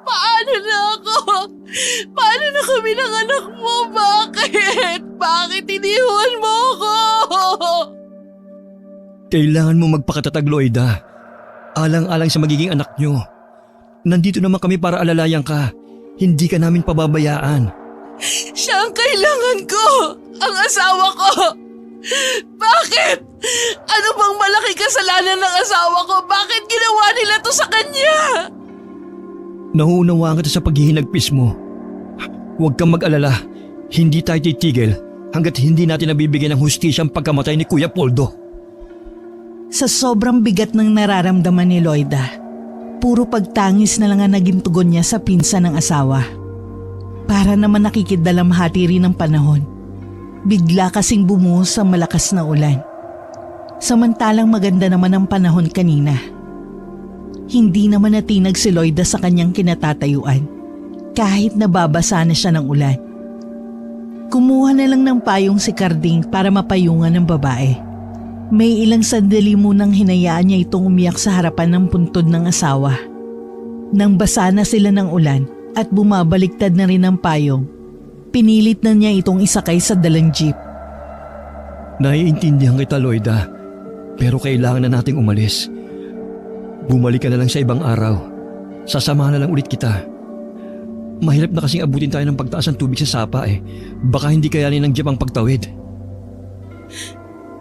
Paano na ako? Paano na kami ng anak mo? Bakit? Bakit iniwan mo ako? Kailangan mo magpakatatag, Loida. Alang-alang sa magiging anak nyo. Nandito naman kami para alalayan ka. Hindi ka namin pababayaan. Siya ang kailangan ko! Ang asawa ko! Bakit? Ano bang malaking kasalanan ng asawa ko? Bakit ginawa nila to sa kanya? Nauunawaan kita sa paghihinagpis mo. Huwag kang mag-alala. Hindi tayo titigil hanggat hindi natin nabibigyan ng hustisya ang pagkamatay ni Kuya Poldo. Sa sobrang bigat ng nararamdaman ni Loida, puro pagtangis na lang ang naging tugon niya sa pinsan ng asawa. Para naman nakikidalamhati rin ng panahon. Bigla kasing bumuhos ang malakas na ulan. Samantalang maganda naman ang panahon kanina. Hindi naman natinag si Loida sa kanyang kinatatayuan kahit nababasa na siya ng ulan. Kumuha na lang ng payong si Carding para mapayungan ng babae. May ilang sandali munang hinayaan niya itong umiyak sa harapan ng puntod ng asawa. Nang basa na sila ng ulan at bumabaliktad na rin ang payong, pinilit na niya itong isakay sa dalang jeep. Naiintindihan kita, Loida. Pero kailangan na nating umalis. Bumalik ka na lang sa ibang araw. Sasamahan na lang ulit kita. Mahirap na kasing abutin tayo ng pagtaas ng tubig sa sapa eh. Baka hindi kayanin ng jeep ang pagtawid.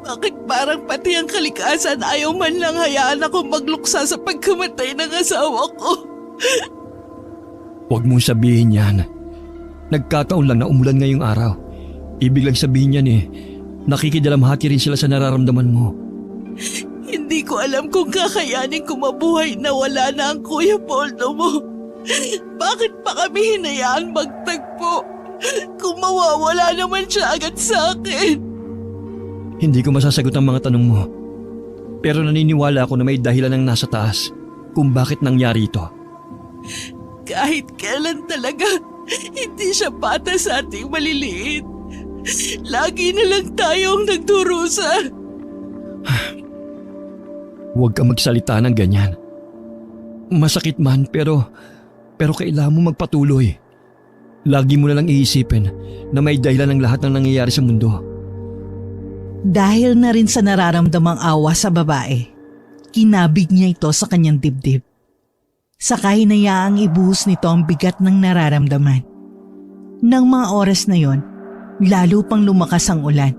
Bakit parang pati ang kalikasan ayaw man lang hayaan ako magluksa sa pagkamatay ng asawa ko? Huwag mong sabihin yan. Nagkataon lang na umulan ngayong araw. Ibig lang sabihin yan nakikidalamhati rin sila sa nararamdaman mo. Hindi ko alam kung kakayanin ko mabuhay na wala na ang Kuya Poldo mo. Bakit pa kami hinayaan magtagpo? Kung mawawala naman siya agad sa akin. Hindi ko masasagot ang mga tanong mo. Pero naniniwala ako na may dahilan ng nasa taas kung bakit nangyari ito. Kahit kailan talaga, hindi siya patas sa ating maliliit. Lagi na lang tayong nagdurusa. Huwag kang magsalita ng ganyan. Masakit man pero kailangan mo magpatuloy. Lagi mo na lang iisipin na may dahilan ng lahat ng nangyayari sa mundo. Dahil na rin sa nararamdamang awa sa babae, kinabig niya ito sa kanyang dibdib. Saka hinayaang ibuhos nito ang bigat ng nararamdaman. Nang mga oras na yon, lalo pang lumakas ang ulan.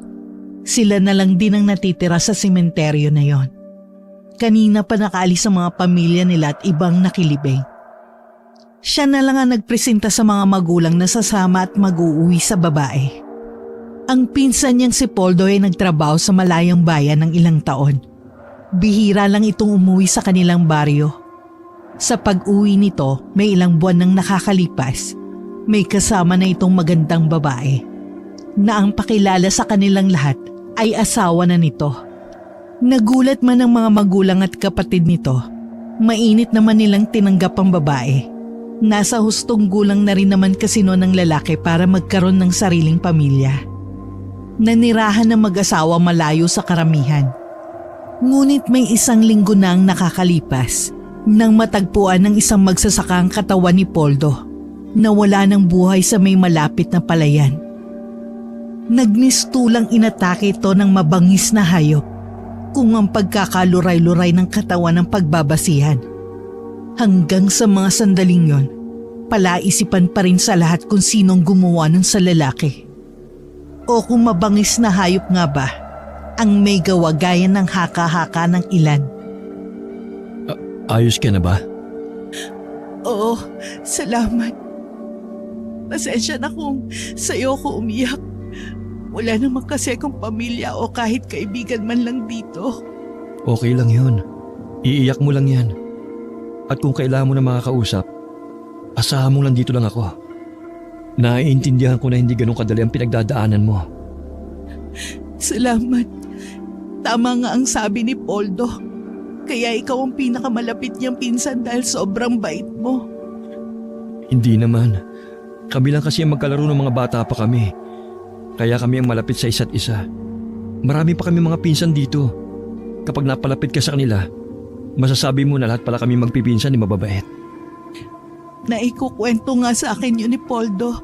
Sila na lang din ang natitira sa sementeryo na yon. Kanina pa nakaalis ang mga pamilya nila at ibang nakilibing. Siya na lang ang nagpresenta sa mga magulang na sasama at mag-uuwi sa babae. Ang pinsan niyang si Poldo ay nagtrabaho sa malayang bayan ng ilang taon. Bihira lang itong umuwi sa kanilang baryo. Sa pag-uwi nito, may ilang buwan nang nakakalipas. May kasama na itong magandang babae na ang pakilala sa kanilang lahat ay asawa na nito. Nagulat man ang mga magulang at kapatid nito. Mainit naman nilang tinanggap ang babae. Nasa hustong gulang na rin naman kasi noon ng lalaki para magkaroon ng sariling pamilya. Nanirahan ng mag-asawa malayo sa karamihan. Ngunit may isang linggo na ang nakakalipas nang matagpuan ng isang magsasaka ang katawan ni Poldo na wala ng buhay sa may malapit na palayan. Nagmistulang inatake ito ng mabangis na hayop kung ang pagkakaluray-luray ng katawan ng pagbabasihan. Hanggang sa mga sandaling yon, palaisipan pa rin sa lahat kung sinong gumawa nun sa lalaki. O kung mabangis na hayop nga ba ang may gawa gaya ng haka-haka ng ilan. Ayos ka na ba? Oo, salamat. Pasensya na kung sa'yo ko umiyak. Wala naman kasi akong pamilya o kahit kaibigan man lang dito. Okay lang yun. Iiyak mo lang yan. At kung kailangan mo na makakausap, asahan mo lang dito lang ako. Naiintindihan ko na hindi ganun kadali ang pinagdadaanan mo. Salamat. Tama nga ang sabi ni Poldo. Kaya ikaw ang pinakamalapit niyang pinsan dahil sobrang bait mo. Hindi naman. Kami lang kasi ang magkalaro ng mga bata pa kami. Kaya kami ang malapit sa isa't isa. Marami pa kami mga pinsan dito. Kapag napalapit ka sa kanila, masasabi mo na lahat pala kami magpipinsan ni mababait. Naikukwento nga sa akin yun ni Poldo.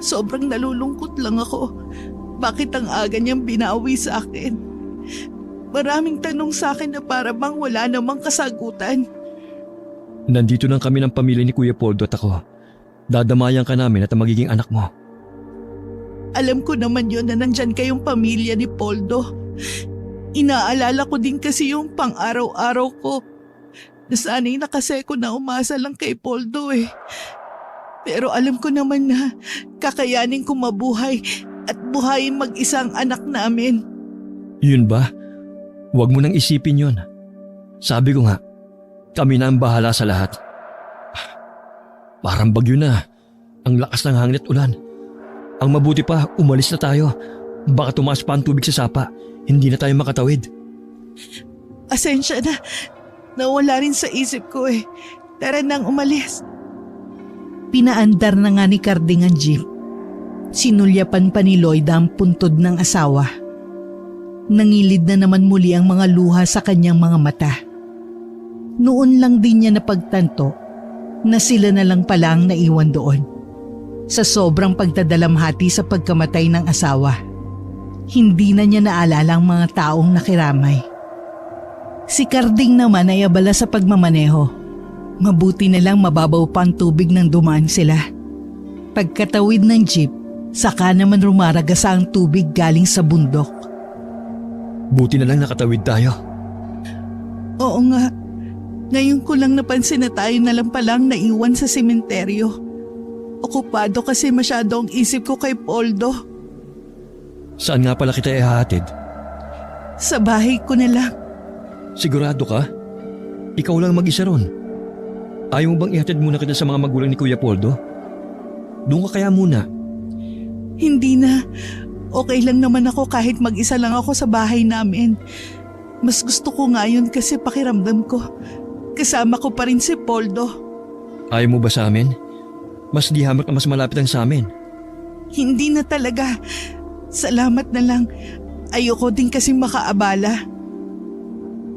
Sobrang nalulungkot lang ako. Bakit ang aga niyang binawi sa akin? Maraming tanong sa akin na para bang wala namang kasagutan. Nandito lang kami ng pamilya ni Kuya Poldo at ako. Dadamayan ka namin at ang magiging anak mo. Alam ko naman yun na nandyan kayong pamilya ni Poldo. Inaalala ko din kasi yung pang-araw-araw ko. Nasanay na kasi ko na umasa lang kay Poldo eh. Pero alam ko naman na kakayanin ko mabuhay at buhayin mag-isang anak namin. Yun ba? Huwag mo nang isipin yun. Sabi ko nga, kami na ang bahala sa lahat. Parang bagyo na. Ang lakas ng hangin at ulan. Ang mabuti pa, umalis na tayo. Baka tumaas pa ang tubig sa sapa. Hindi na tayo makatawid. Asensya na. Nawala rin sa isip ko eh. Tara nang umalis. Pinaandar na nga ni Carding ang jeep. Sinulyapan pa ni Lloyda ang puntod ng asawa. Nangilid na naman muli ang mga luha sa kanyang mga mata. Noon lang din niya napagtanto na sila na lang pala ang naiwan doon. Sa sobrang pagdadalamhati sa pagkamatay ng asawa, hindi na niya naalala ang mga taong nakiramay. Si Carding naman ay abala sa pagmamaneho. Mabuti na lang mababaw pa ang tubig nang dumaan sila. Pagkatawid ng jeep, saka naman rumaragasa ang tubig galing sa bundok. Buti na lang nakatawid tayo. Oo nga. Ngayon ko lang napansin na tayo na lang palang naiwan sa sementeryo. Okupado kasi masyado ang isip ko kay Poldo. Saan nga pala kita ihahatid? Sa bahay ko na lang. Sigurado ka? Ikaw lang mag-isa ron. Ayaw mo bang ihatid muna kita sa mga magulang ni Kuya Poldo? Doon ka kaya muna. Hindi na. Okay lang naman ako kahit mag-isa lang ako sa bahay namin. Mas gusto ko nga yun kasi pakiramdam ko. Kasama ko pa rin si Poldo. Ayaw mo ba sa amin? Mas di hamak na mas malapit ang sa amin. Hindi na talaga. Salamat na lang. Ayoko din kasi makaabala.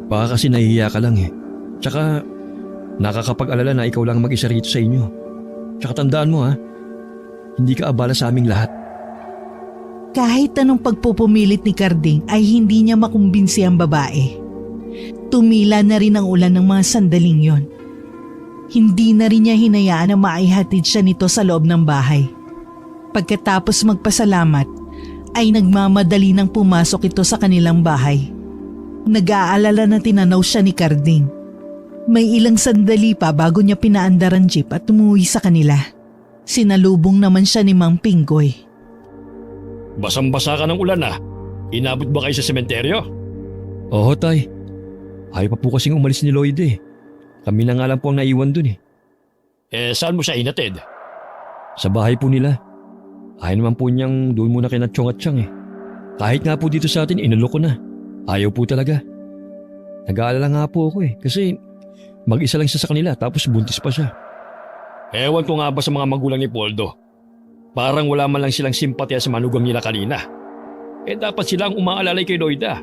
Baka kasi nahihiya ka lang eh. Tsaka nakakapag-alala na ikaw lang mag-isa rito sa inyo. Tsaka tandaan mo ha, hindi ka abala sa aming lahat. Kahit anong pagpupumilit ni Carding ay hindi niya makumbinsi ang babae. Tumila na rin ang ulan ng mga sandaling yon. Hindi na rin niya hinayaan na maihatid siya nito sa loob ng bahay. Pagkatapos magpasalamat, ay nagmamadali nang pumasok ito sa kanilang bahay. Nag-aalala na tinanaw siya ni Carding. May ilang sandali pa bago niya pinaandar ang jeep at umuwi sa kanila. Sinalubong naman siya ni Mang Pinggoy. Basang-basa ka ng ulan ah. Inabot ba kayo sa sementeryo? Oo tay, ayaw pa po kasing umalis ni Lloyd eh. Kami na nga lang po ang naiwan dun eh. Saan mo siya hinatid? Sa bahay po nila. Ayaw naman po niyang doon muna kina Chong at Chang eh. Kahit nga po dito sa atin, inalok ko na. Ayaw po talaga. Nag-aalala nga po ako eh, kasi mag-isa lang siya sa kanila tapos buntis pa siya. Ewan ko nga ba sa mga magulang ni Poldo. Parang wala man lang silang simpatya sa manugang nila kanina. Dapat silang umaalalay kay Lloyda.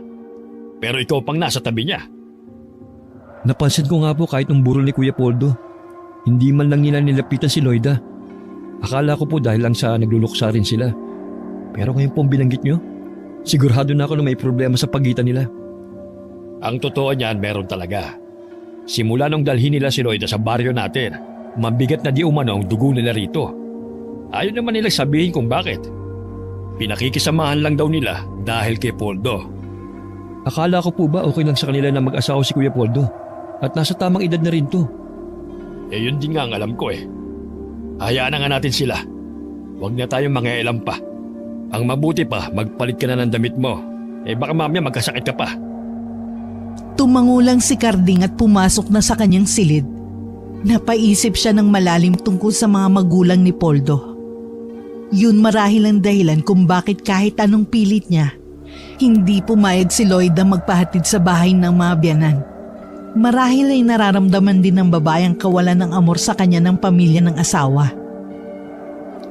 Pero ikaw pang nasa tabi niya. Napansin ko nga po kahit nung burol ni Kuya Poldo, hindi man lang nila nilapitan si Lloyda. Akala ko po dahil lang sa nagluluksa rin sila. Pero ngayon pong binanggit nyo, sigurado na ako na may problema sa pagitan nila. Ang totoo niyan meron talaga. Simula nung dalhin nila si Lloyda sa baryo natin, mabigat na di umano ang dugo nila rito. Ayaw naman nilang sabihin kung bakit. Pinakikisamahan lang daw nila dahil kay Poldo. Akala ko po ba okay lang sa kanila na mag-asawa si Kuya Poldo? At nasa tamang edad na rin to. Yun din nga ang alam ko eh. Hayaan na nga natin sila. Huwag na tayong mangialam pa. Ang mabuti pa, magpalit ka na ng damit mo. Baka mamaya magkasakit ka pa. Tumangulang si Carding at pumasok na sa kanyang silid. Napaisip siya ng malalim tungkol sa mga magulang ni Poldo. Yun marahil ang dahilan kung bakit kahit anong pilit niya, hindi pumayag si Lloyd na magpahatid sa bahay ng mga biyanan. Marahil ay nararamdaman din ng babae ang kawalan ng amor sa kanya ng pamilya ng asawa.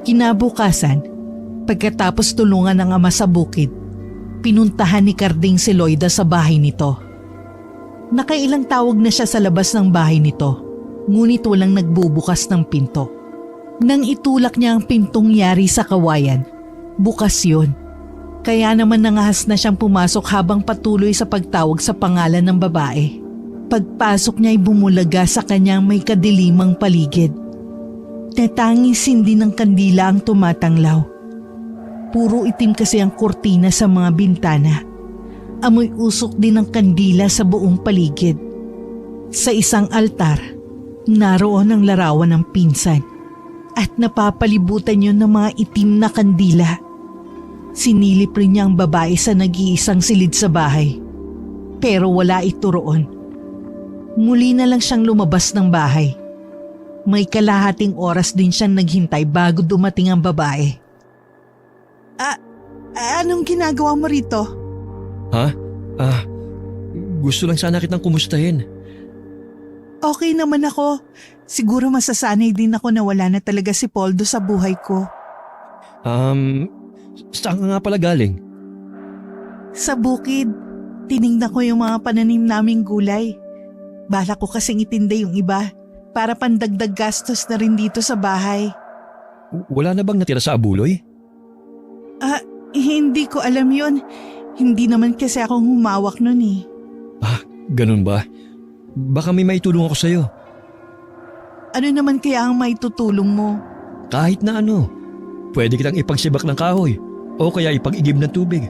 Kinabukasan, pagkatapos tulungan ng ama sa bukid, pinuntahan ni Carding si Lloyda sa bahay nito. Nakailang tawag na siya sa labas ng bahay nito. ngunit walang nagbubukas ng pinto. Nang itulak niya ang pintong yari sa kawayan, bukas yun. Kaya naman nangahas na siyang pumasok habang patuloy sa pagtawag sa pangalan ng babae. Pagpasok niya ay bumulaga sa kanyang may kadilimang paligid. Natangis hindi ng kandila ang tumatanglaw. Puro itim kasi ang kurtina sa mga bintana. Amoy usok din ng kandila sa buong paligid. Sa isang altar, naroon ang larawan ng pinsan at napapalibutan yun ng mga itim na kandila. Sinilip rin niya ang babae sa nag-iisang silid sa bahay. Pero wala ito roon. Muli na lang siyang lumabas ng bahay. May kalahating oras din siyang naghintay bago dumating ang babae. Anong ginagawa mo rito? Ha? Gusto lang sana kitang kumustahin. Okay naman ako. Siguro masasanay din ako na wala na talaga si Poldo sa buhay ko. Saan ka nga pala galing? Sa bukid, tinignan ko yung mga pananim naming gulay. Bala ko kasing itinda yung iba para pandagdag gastos na rin dito sa bahay. Wala na bang natira sa abuloy? Hindi ko alam yun. Hindi naman kasi akong humawak nun eh. Ganun ba? Baka may maitulong ako sa'yo. Ano naman kaya ang maitutulong mo? Kahit na ano. Pwede kitang ipagsibak ng kahoy o kaya ipag-igib ng tubig.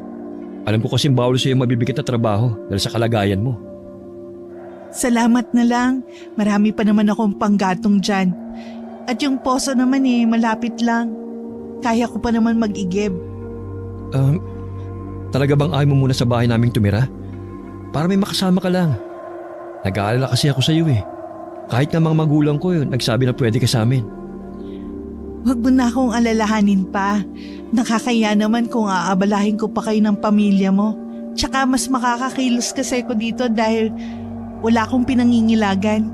Alam ko kasing bawal sa'yo mabibigat na trabaho dahil sa kalagayan mo. Salamat na lang. Marami pa naman akong panggatong dyan. At yung poso naman malapit lang. Kaya ko pa naman mag-igib. Talaga bang ayaw mo muna sa bahay naming tumira? Para may makasama ka lang. Nag-aalala kasi ako sa iyo eh. Kahit na mga magulang ko nagsabi na pwede ka sa amin. Huwag mo na akong alalahanin pa. Nakakaya naman kung aabalahin ko pa kayo ng pamilya mo. Tsaka mas makakakilos kasi ko dito dahil wala akong pinangingilagan.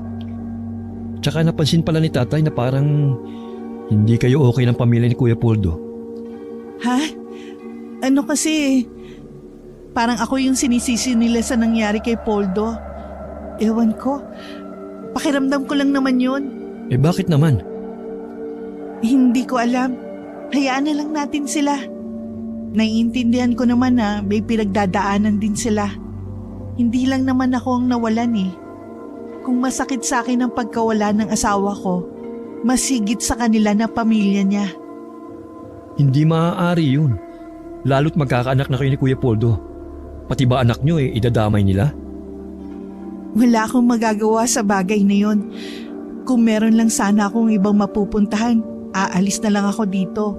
Tsaka napansin pala ni tatay na parang hindi kayo okay ng pamilya ni Kuya Poldo. Ha? Ano kasi, parang ako yung sinisisi nila sa nangyari kay Poldo. Ewan ko, pakiramdam ko lang naman yun. Bakit naman? Hindi ko alam. Hayaan na lang natin sila. Naiintindihan ko naman na may pinagdadaanan din sila. Hindi lang naman ako ang nawalan eh. Kung masakit sa akin ang pagkawala ng asawa ko, mas higit sa kanila na pamilya niya. Hindi maaari yun. Lalo't magkakaanak na kayo ni Kuya Poldo. Pati ba anak nyo idadamay nila? Wala akong magagawa sa bagay na yon. Kung meron lang sana akong ibang mapupuntahan, aalis na lang ako dito.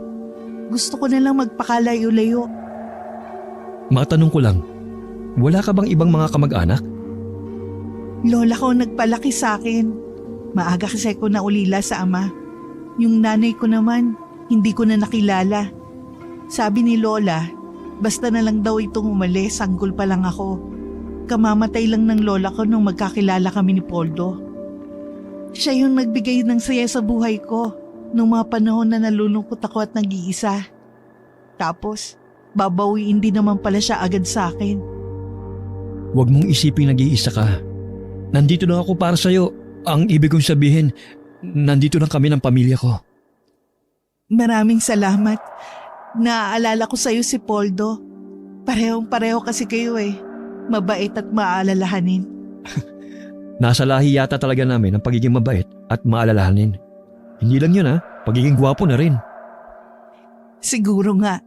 Gusto ko na lang magpakalayo-layo. Matanong ko lang, wala ka bang ibang mga kamag-anak? Lola ko nagpalaki sa akin. Maaga kasi ko naulila sa ama. Yung nanay ko naman, hindi ko na nakilala. Sabi ni Lola, basta na lang daw itong umalis, sanggol pa lang ako. Kamamatay lang ng lola ko nung magkakilala kami ni Poldo. Siya yung nagbigay ng saya sa buhay ko nung mga panahon na nalulungkot ako at nag-iisa. Tapos, babawiin din naman pala siya agad sa akin. Huwag mong isiping nag-iisa ka. Nandito lang ako para sa'yo. Ang ibig kong sabihin, nandito lang kami ng pamilya ko. Maraming salamat. Naaalala ko sa'yo si Poldo. Parehong-pareho kasi kayo eh. Mabait at maalalahanin. Nasa lahi yata talaga namin ang pagiging mabait at maalalahanin. Hindi lang yun pagiging gwapo na rin. Siguro nga.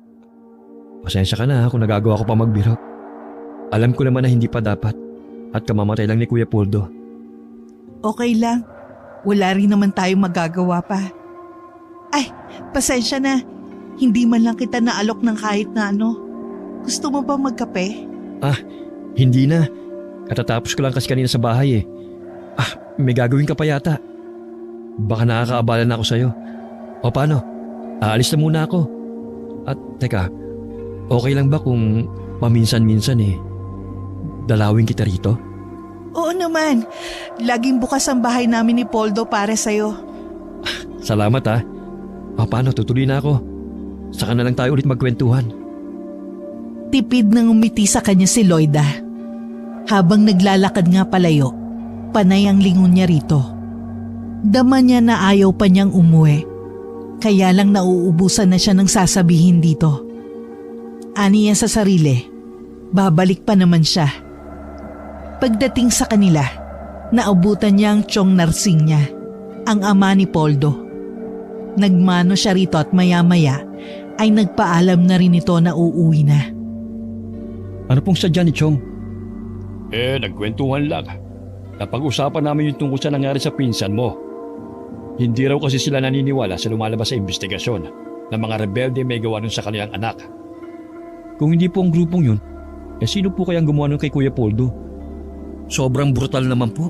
Pasensya ka na kung nagagawa ko pa magbiro. Alam ko naman na hindi pa dapat at kamamatay lang ni Kuya Poldo. Okay lang. Wala rin naman tayong magagawa pa. Ay, pasensya na. Hindi man lang kita naalok ng kahit na ano. Gusto mo ba magkape? Hindi na. Katatapos ko lang kasi kanina sa bahay eh. May gagawin ka pa yata. Baka nakakaabala na ako sa'yo. O paano? Aalis na muna ako. At teka, okay lang ba kung paminsan-minsan dalawin kita rito? Oo naman. Laging bukas ang bahay namin ni Poldo para sa'yo. Salamat O paano, tutuloy na ako. Saka na lang tayo ulit magkwentuhan. Tipid nang umiti sa kanya si Loida. Habang naglalakad nga palayo, panay ang lingon niya rito. Dama niya na ayaw pa niyang umuwi. Kaya lang nauubusan na siya ng sasabihin dito. Ani niya sa sarili, babalik pa naman siya. Pagdating sa kanila, naabutan niya ang Chong Narsing niya, ang ama ni Poldo. Nagmano siya rito at maya-maya ay nagpaalam na rin ito na uuwi na. Ano pong sadya ni Chong? Nagkwentuhan lang. Napag-usapan namin yung tungkol sa nangyari sa pinsan mo. Hindi raw kasi sila naniniwala sa lumalabas sa investigasyon ng mga rebelde may gawa nun sa kanilang anak. Kung hindi po ang grupong yun, sino po kayang gumawa nun kay Kuya Poldo? Sobrang brutal naman po.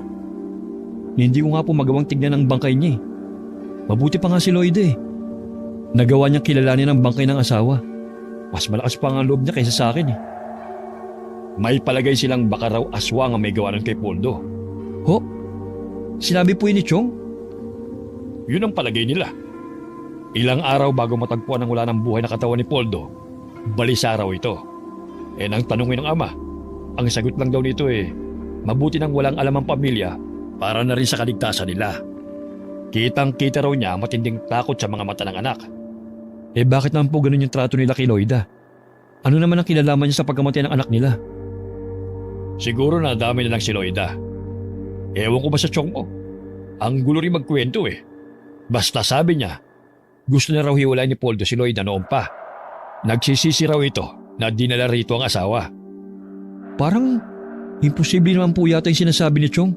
Hindi ko nga po magawang tignan ang bangkay niya eh. Mabuti pa nga si Lloyd eh. Nagawa niyang kilalanin ang bangkay ng asawa. Mas malakas pa nga ang loob niya kaysa sa akin eh. May palagay silang baka raw aswang ang may gawa nun kay Poldo. Ho? Sinabi po yun ni Chong? Yun ang palagay nila. Ilang araw bago matagpuan ang wala ng buhay na katawan ni Poldo, balisa raw ito. Nang tanungin ng ama, ang sagot lang daw nito mabuti nang walang alam ang pamilya para na rin sa kaligtasan nila. Kitang-kita raw niya ang matinding takot sa mga mata ng anak. Bakit naman po ganun yung trato nila kay Lloyda? Ano naman ang kinalaman niya sa pagkamatay ng anak nila? Siguro na dami na lang si Lloyda. Ewan ko ba sa Chong mo? Ang gulo rin magkwento Basta sabi niya, gusto na raw hiwalay ni Poldo si Lloyda noon pa. Nagsisisi raw ito na dinala rito ang asawa. Parang imposible naman po yata yung sinasabi ni Chong.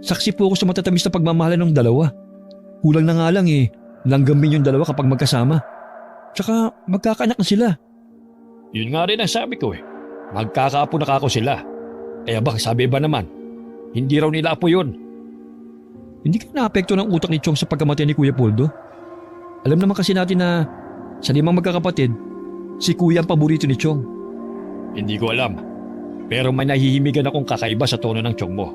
Saksi po ako sa matatamis na pagmamahalan ng dalawa. Kulang na nga lang langgambin yung dalawa kapag magkasama. Tsaka magkakaanak na sila. Yun nga rin ang sabi ko Magkakaapo na kako sila. Sabi ba naman, hindi raw nila apo yun. Hindi ka naapekto ng utak ni Chong sa pagkamatay ni Kuya Poldo? Alam naman kasi natin na sa 5 magkakapatid, si Kuya ang paborito ni Chong. Hindi ko alam. Pero may nahihimigan akong kakaiba sa tono ng Chong mo.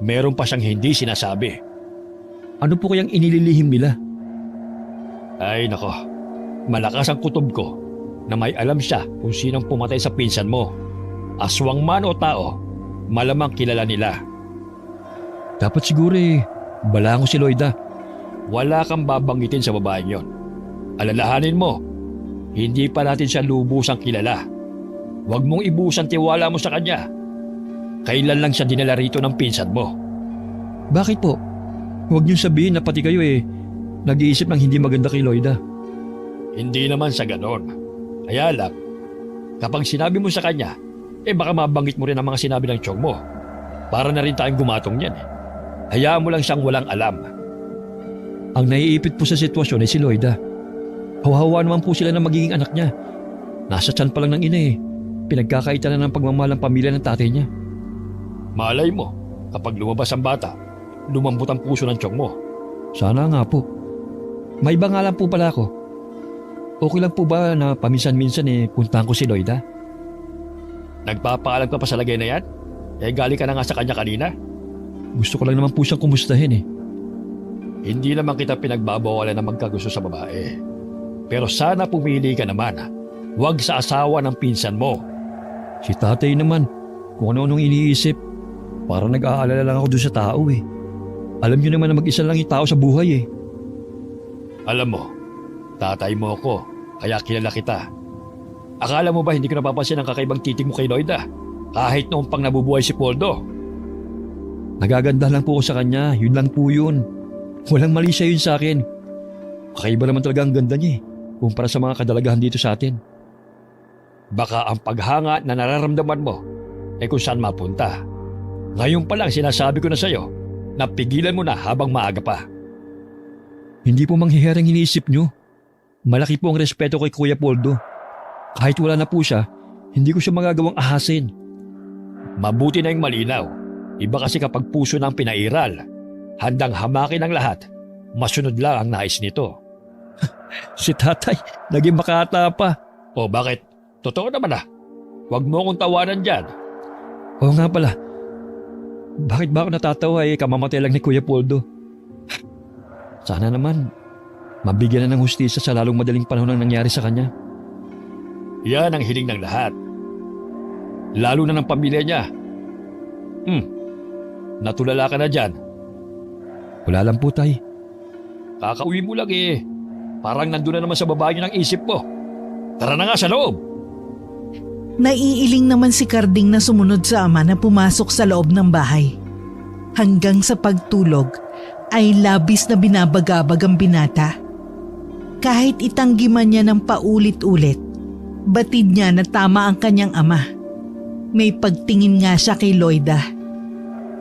Meron pa siyang hindi sinasabi. Ano po kayang inililihim nila? Ay nako, malakas ang kutob ko na may alam siya kung sinong pumatay sa pinsan mo. Aswang man o tao, malamang kilala nila. Dapat siguro balango si Lloyda. Wala kang babanggitin sa babaeng yon. Alalahanin mo, hindi pa natin siya lubusang kilala. Huwag mong ibusan tiwala mo sa kanya. Kailan lang siya dinala rito ng pinsan mo? Bakit po? Huwag niyong sabihin na pati kayo nag-iisip ng hindi maganda kay Lloyda. Hindi naman sa ganon. Kaya lang, kapag sinabi mo sa kanya, baka mabanggit mo rin ang mga sinabi ng Chong mo. Para na rin tayong gumatong niyan Hayaan mo lang siyang walang alam. Ang naiipit po sa sitwasyon ay si Lloyda. Hawa-hawa naman po sila ng magiging anak niya. Nasa tiyan pa lang ng ina Pinagkakaitan na ng pagmamahal ng pamilya ng tatay niya. Malay mo, kapag lumabas ang bata, lumambot ang puso ng Chong mo. Sana nga po. May iba nga lang po pala ako. Okay lang po ba na paminsan-minsan puntahan ko si Lloyda? Nagpapaalam ka pa sa lagay na yan? Galing ka na nga sa kanya kanina? Gusto ko lang naman po siyang kumustahin Hindi naman kita pinagbabawalan na magkagusto sa babae. Pero sana pumili ka naman. Huwag sa asawa ng pinsan mo. Si tatay naman, kung ano-anong iniisip. Parang nag-aalala lang ako doon sa tao Alam niyo naman na mag-isa lang yung tao sa buhay Alam mo, tatay mo ako, kaya kilala kita. Akala mo ba hindi ko napapansin ang kakaibang titig mo kay Lloyda? Kahit noong pang nabubuhay si Poldo. Nagaganda lang po ako sa kanya, yun lang po yun. Walang mali siya yun sa akin. Kakaiba naman talaga ang ganda niya kumpara sa mga kadalagahan dito sa atin. Baka ang paghanga na nararamdaman mo kung saan mapunta. Ngayon pa lang sinasabi ko na sa'yo na pigilan mo na habang maaga pa. Hindi po manghiherang iniisip nyo. Malaki po ang respeto kay Kuya Poldo. Kahit wala na po siya, hindi ko siya magagawang ahasin. Mabuti na yung malinaw. Iba kasi kapag puso ng pinairal, handang hamakin ang lahat, masunod lang ang nais nito. Si tatay, naging makata pa. O bakit? Totoo naman Huwag mo akong tawanan dyan. Oo nga pala. Bakit ba ako natatawa kamamatay lang ni Kuya Poldo? Sana naman, mabigyan na ng hustisya sa lalong madaling panahon ang nangyari sa kanya. Yan ang hiling ng lahat. Lalo na ng pamilya niya. Natulala ka na dyan. Wala lang po, Tay. Kakauwi mo lang eh. Parang nandun na naman sa baba niyo ng isip mo. Tara na nga sa loob. Naiiling naman si Carding na sumunod sa ama na pumasok sa loob ng bahay. Hanggang sa pagtulog ay labis na binabagabag ang binata. Kahit itanggi man niya ng paulit-ulit, batid niya na tama ang kanyang ama. May pagtingin nga siya kay Loida.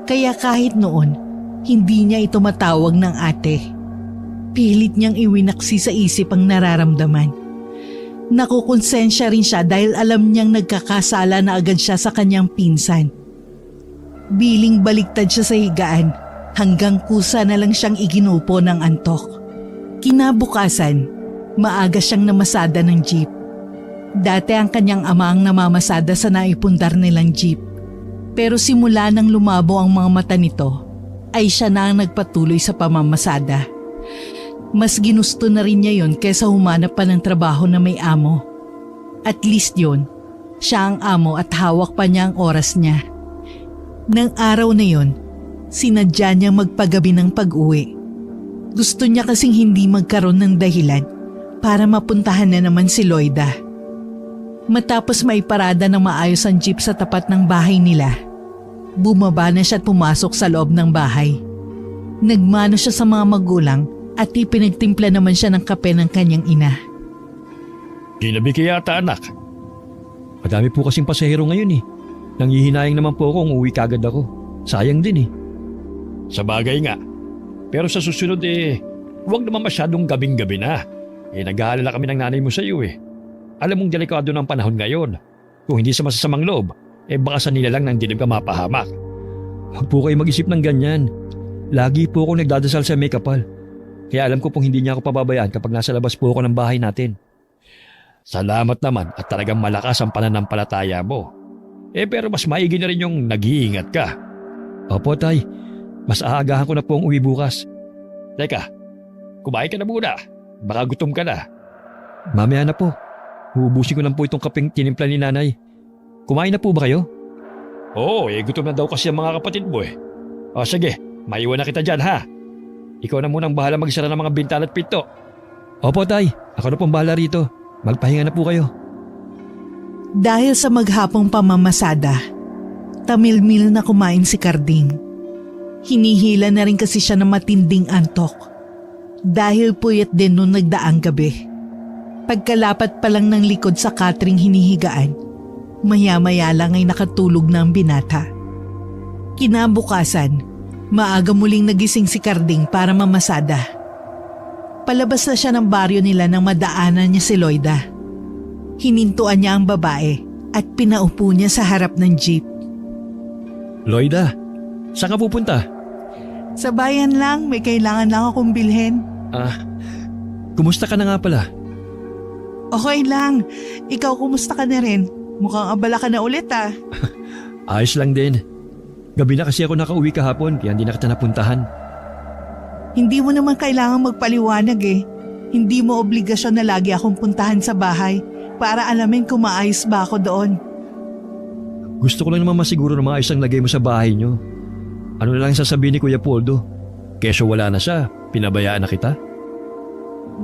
Kaya kahit noon, hindi niya ito matawag ng ate. Pilit niyang iwinaksi sa isip ang nararamdaman. Nakukonsensya rin siya dahil alam niyang nagkakasala na agad siya sa kanyang pinsan. Biling baliktad siya sa higaan hanggang kusa na lang siyang iginupo ng antok. Kinabukasan, maaga siyang namasada ng jeep. Dati ang kanyang ama ang namamasada sa naipundar nilang jeep. Pero simula nang lumabo ang mga mata nito, ay siya na ang nagpatuloy sa pamamasada. Mas ginusto na rin niya yon kaysa humanap pa ng trabaho na may amo. At least yon, siya ang amo at hawak pa niya ang oras niya. Nang araw na yon, sinadya niyang magpagabi ng pag-uwi. Gusto niya kasing hindi magkaroon ng dahilan para mapuntahan na naman si Loida. Matapos maiparada ng maayos ang jeep sa tapat ng bahay nila, bumaba na siya at pumasok sa loob ng bahay. Nagmano siya sa mga magulang at ipinagtimpla naman siya ng kape ng kanyang ina. Ginabi ka yata anak. Madami po kasing pasahero ngayon eh. Nanghihinayang naman po ako kung uwi kagad ako. Sayang din eh. Sa bagay nga. Pero sa susunod huwag naman masyadong gabing-gabi na. Nag-aalala kami ng nanay mo sa iyo eh. Alam mong delikado ng panahon ngayon. Kung hindi sa masasamang loob, baka sa nila lang ng dilim ka mapahamak. Huwag po kayo mag-isip ng ganyan. Lagi po ako nagdadasal sa may kapal. Kaya alam ko pong hindi niya ako pababayaan kapag nasa labas po ako ng bahay natin. Salamat naman at talagang malakas ang pananampalataya mo. Pero mas maigi na rin yung nag-iingat ka. Opo, Tay. Mas aagahan ko na po ang uwi bukas. Teka, kumain ka na muna. Baka gutom ka na. Mamaya na po. Huubusin ko lang po itong kapeng tinimpla ni nanay. Kumain na po ba kayo? Oo, gutom na daw kasi ang mga kapatid mo eh. O sige, maiwan na kita dyan ha. Ikaw na munang bahala magsara ng mga bintana at pinto. Opo, Tay. Ako na pong bahala rito. Magpahinga na po kayo. Dahil sa maghapong pamamasada, tamilmil na kumain si Carding. Hinihila na rin kasi siya ng matinding antok. Dahil puyat din nung nagdaang gabi. Pagkalapat pa lang ng likod sa katring hinihigaan, maya-maya lang ay nakatulog na ang binata. Kinabukasan, maaga muling nagising si Carding para mamasada. Palabas na siya ng baryo nila nang madaanan niya si Loida. Hinintuan niya ang babae at pinaupo niya sa harap ng jeep. Loida, saan ka pupunta? Sa bayan lang, may kailangan lang akong bilhin. Kumusta ka na nga pala? Okay lang. Ikaw, kumusta ka na rin? Mukhang abala ka na ulit ah. Ayos lang din. Gabi na kasi ako nakauwi kahapon kaya hindi na kita napuntahan. Hindi mo naman kailangan magpaliwanag eh. Hindi mo obligasyon na lagi akong puntahan sa bahay para alamin kung maayos ba ako doon. Gusto ko lang naman masiguro na maayos ang lagay mo sa bahay nyo. Ano na lang sasabihin ni Kuya Poldo? Keso wala na siya, pinabayaan na kita?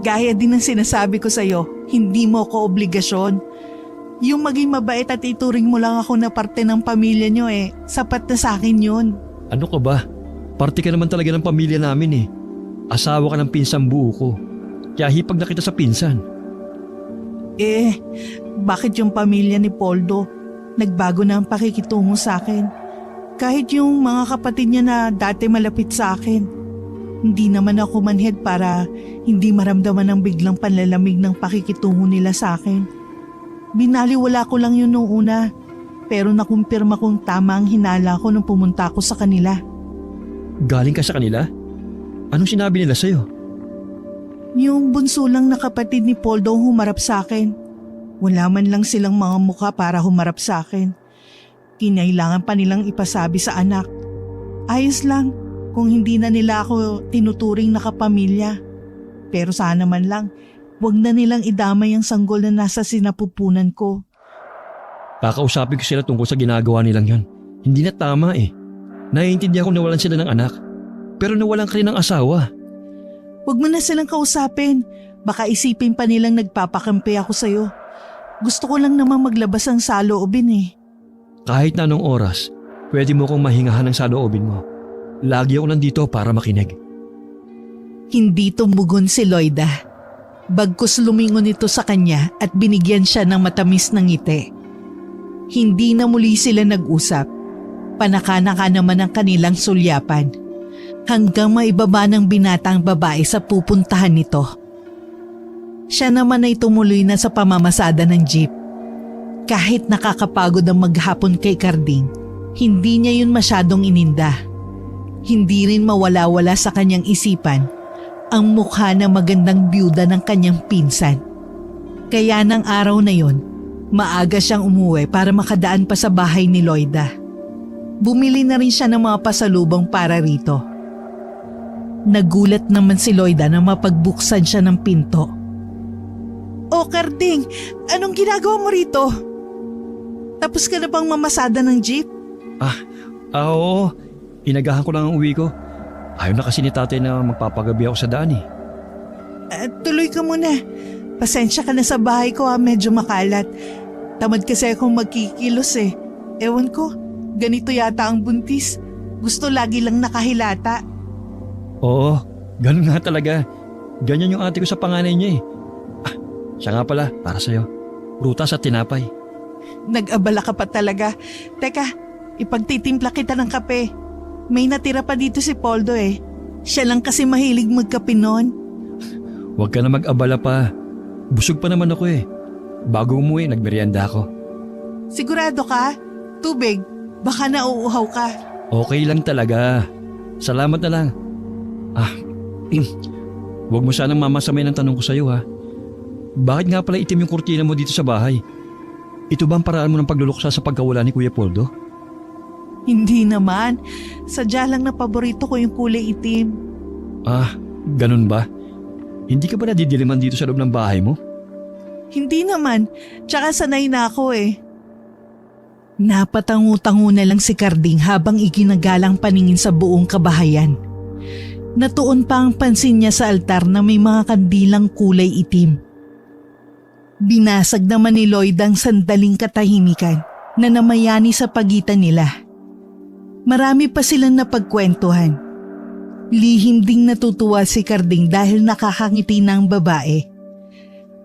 Gaya din ng sinasabi ko sa'yo, hindi mo ko obligasyon. Yung maging mabait at ituring mo lang ako na parte ng pamilya nyo sapat na sa akin yun. Ano ka ba? Parte ka naman talaga ng pamilya namin eh. Asawa ka ng pinsang buo ko. Kaya hipag na kita sa pinsan. Bakit yung pamilya ni Poldo? Nagbago na ang pakikitungo sa akin. Kahit yung mga kapatid niya na dati malapit sa akin. Hindi naman ako manhid para hindi maramdaman ng biglang panlalamig ng pakikitungo nila sa akin. Binaliwala ko lang yun noong una, pero nakumpirma kong tama ang hinala ko nung pumunta ako sa kanila. Galing ka sa kanila? Anong sinabi nila sa'yo? Yung bunso lang na kapatid ni Poldo humarap sa akin. Wala man lang silang mga mukha para humarap sa akin. Kinailangan pa nilang ipasabi sa anak. Ayos lang. Kung hindi na nila ako tinuturing na kapamilya. Pero sana man lang, wag na nilang idamay ang sanggol na nasa sinapupunan ko. Kakausapin ko sila tungkol sa ginagawa nilang yan. Hindi na tama eh. Naiintindihan ko na walan sila ng anak. Pero nawalan ka rin ng asawa. Huwag mo na silang kausapin. Baka isipin pa nilang nagpapakampi ako sa'yo. Gusto ko lang naman maglabas ng saloobin eh. Kahit na anong oras, pwede mo kong mahingahan ng saloobin mo. Lagi ako nandito para makinig. Hindi tumugon si Loida. Bagkus lumingon ito sa kanya at binigyan siya ng matamis na ngiti. Hindi na muli sila nag-usap. Panaka-naka naman ang kanilang sulyapan. Hanggang maibaba ng binatang babae sa pupuntahan nito. Siya naman ay tumuloy na sa pamamasada ng jeep. Kahit nakakapagod ang maghapon kay Carding, hindi niya yun masyadong ininda. Hindi rin mawala-wala sa kanyang isipan ang mukha na magandang byuda ng kanyang pinsan. Kaya ng araw na yon, maaga siyang umuwi para makadaan pa sa bahay ni Loida. Bumili na rin siya ng mga pasalubong para rito. Nagulat naman si Loida na mapagbuksan siya ng pinto. "Oh, Carding, anong ginagawa mo rito? Tapos ka na bang mamasada ng jeep?" Oo. Inagahan ko lang ang uwi ko. Ayaw na kasi ni tatay na magpapagabi ako sa daan eh. Tuloy ka muna. Pasensya ka na sa bahay ko medyo makalat. Tamad kasi akong magkikilos eh. Ewan ko, ganito yata ang buntis. Gusto lagi lang nakahilata. Oo, ganun nga talaga. Ganyan yung ate ko sa panganay niya eh. Siya nga pala, para sa'yo. Prutas at tinapay. Nag-abala ka pa talaga. Teka, ipagtitimpla kita ng kape. May natira pa dito si Poldo eh. Siya lang kasi mahilig magkape noon. Huwag ka na mag-abala pa. Busog pa naman ako eh. Bago umuwi, nagmerienda ako. Sigurado ka? Tubig? Baka nauuhaw ka. Okay lang talaga. Salamat na lang. Huwag mo sanang mamasamay ng tanong ko sa'yo ha. Bakit nga pala itim yung kurtina mo dito sa bahay? Ito ba ang paraan mo ng pagluluksa sa pagkawala ni Kuya Poldo? Hindi naman. Sadya lang na paborito ko yung kulay itim. Ganun ba? Hindi ka ba nadidiliman dito sa loob ng bahay mo? Hindi naman. Tsaka sanay na ako eh. Napatangu-tangu na lang si Carding habang iginagalang paningin sa buong kabahayan. Natuon pa ang pansin niya sa altar na may mga kandilang kulay itim. Binasag naman ni Lloyd ang sandaling katahimikan na namayani sa pagitan nila. Marami pa silang napagkwentuhan. Lihim ding natutuwa si Carding dahil nakakangiti na ang babae.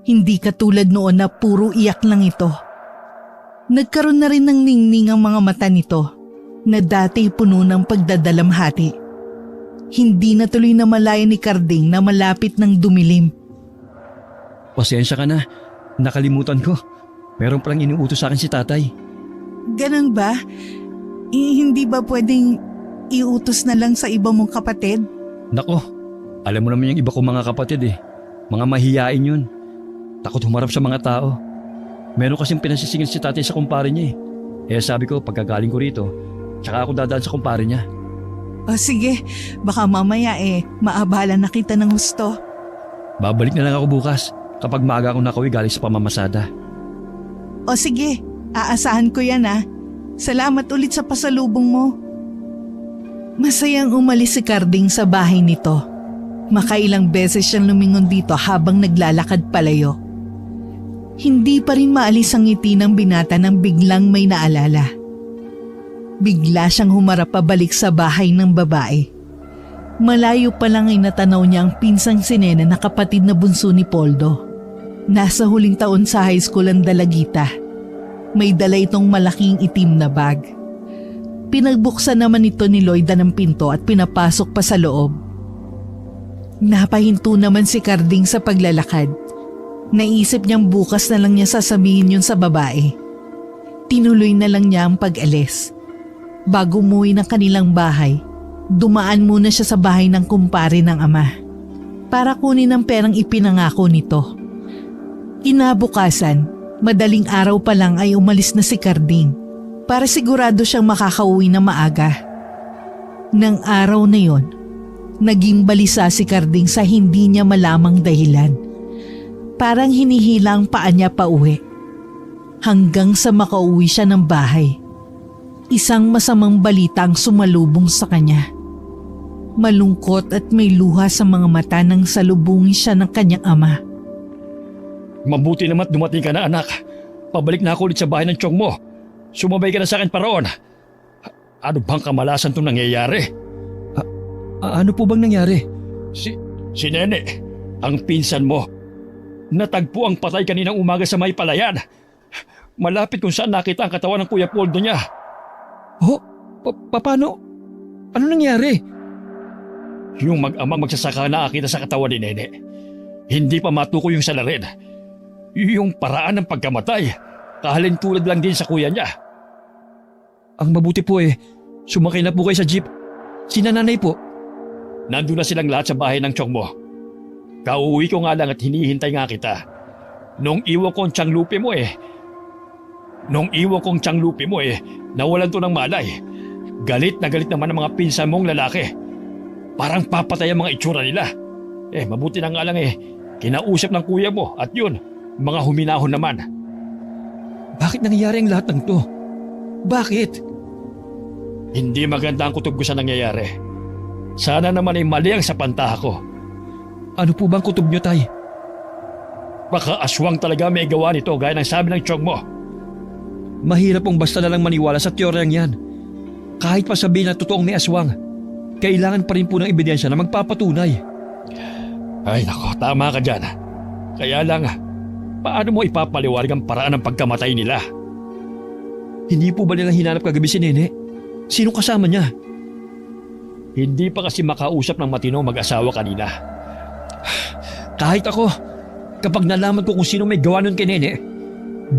Hindi katulad noon na puro iyak lang ito. Nagkaroon na rin ng ningning ang mga mata nito na dati puno ng pagdadalamhati. Hindi na tuloy na malaya ni Carding na malapit ng dumilim. Pasensya ka na. Nakalimutan ko. Meron palang inuutos sa akin si tatay. Ganun ba? Hindi ba pwedeng iutos na lang sa iba mong kapatid? Nako, alam mo naman yung iba kong mga kapatid eh. Mga mahiyain yun. Takot humarap sa mga tao. Meron kasing pinasisingil si tatay sa kumpare niya eh. Sabi ko pagkagaling ko rito, tsaka ako dadaan sa kumpare niya. O sige, baka mamaya maabala na kita ng husto. Babalik na lang ako bukas kapag maaga akong nakauwi galing sa pamamasada. O sige, aasahan ko yan Salamat ulit sa pasalubong mo. Masayang umalis si Carding sa bahay nito. Makailang beses siyang lumingon dito habang naglalakad palayo. Hindi pa rin maalis ang ngiti ng binata nang biglang may naalala. Bigla siyang humarap pabalik sa bahay ng babae. Malayo pa lang ay natanaw niya ang pinsang si Nena na kapatid na bunso ni Poldo. Nasa huling taon sa high school ang dalagita. May dala itong malaking itim na bag. Pinagbuksan naman ito ni Lloyda ng pinto at pinapasok pa sa loob. Napahinto naman si Carding sa paglalakad. Naisip niyang bukas na lang niya sasabihin yun sa babae. Tinuloy na lang niya ang pag-alis. Bago umuwi ng kanilang bahay, dumaan muna siya sa bahay ng kumpare ng ama para kunin ang perang ipinangako nito. Kinabukasan, madaling araw pa lang ay umalis na si Carding para sigurado siyang makakauwi na maaga. Nang araw na yon, naging balisa si Carding sa hindi niya malamang dahilan. Parang hinihila ang paa niya pauwi. Hanggang sa makauwi siya ng bahay. Isang masamang balita ang sumalubong sa kanya. Malungkot at may luha sa mga mata nang salubungin siya ng kanyang ama. Mabuti naman dumating ka na, anak. Pabalik na ako ulit sa bahay ng tiyong mo. Sumabay ka na sa akin paroon. Ano bang kamalasan itong nangyayari? Ano po bang nangyari? Si Nene, ang pinsan mo. Natagpo ang patay kaninang umaga sa may palayan. Malapit kung saan nakita ang katawan ng Kuya Poldo niya. Oh, paano? Ano nangyari? Yung mag-amang magsasaka na nakita sa katawan ni Nene. Hindi pa matukoy yung salarin. Yung paraan ng pagkamatay, kahalin tulad lang din sa kuya niya. Ang mabuti po sumakay na po kayo sa jeep. Si nanay po. Nandun na silang lahat sa bahay ng tiyong mo. Kauwi ko nga lang at hinihintay nga kita. Nung iwan kong tiyang lupi mo nawalan to ng malay. Galit na galit naman ang mga pinsan mong lalaki. Parang papatay ang mga itsura nila. Mabuti na nga lang kinausap ng kuya mo at yun, mga huminahon naman. Bakit nangyayari ang lahat ng to? Bakit? Hindi maganda ang kutob ko sa nangyayari. Sana naman mali ang sapantaha ko. Ano po bang kutob nyo, tay? Baka aswang talaga may gawa nito gaya ng sabi ng tiyong mo. Mahirap pong basta na lang maniwala sa teoryang yan. Kahit pa sabihin na totoong may aswang, kailangan pa rin po ng ebidensya na magpapatunay. Ay nako, tama ka dyan. Kaya lang, paano mo ipapaliwanag ang paraan ng pagkamatay nila? Hindi po ba nilang hinanap kagabi si Nene? Sino kasama niya? Hindi pa kasi makausap ng matino mag-asawa kanina. Kahit ako, kapag nalaman ko kung sino may gawa nun kay Nene,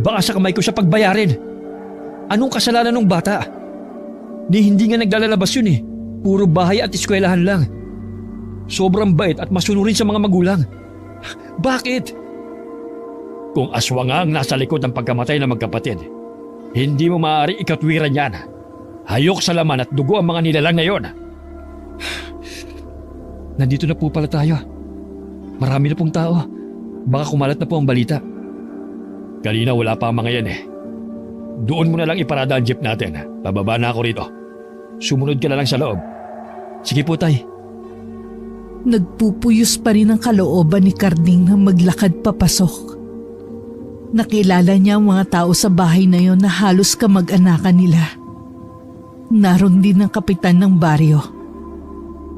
baka sa kamay ko siya pagbayarin. Anong kasalanan ng bata? Hindi nga naglalabas yun Puro bahay at eskwelahan lang. Sobrang bait at masunurin sa mga magulang. Bakit? Kung aswang nga ang nasa likod ng pagkamatay ng magkapatid, hindi mo maaari ikatwiran yan. Hayok sa laman at dugo ang mga nilalang na yon. Nandito na po pala tayo. Marami na pong tao. Baka kumalat na po ang balita. Kanina wala pa ang mga yan Doon mo na lang iparada ang jeep natin. Bababa na ako rito. Sumunod ka na lang sa loob. Sige po, tay. Nagpupuyos pa rin ang kalooban ni Carding na maglakad papasok. Nakilala niya ang mga tao sa bahay na yon na halos kamag-anakan nila. Naroon din ang kapitan ng baryo.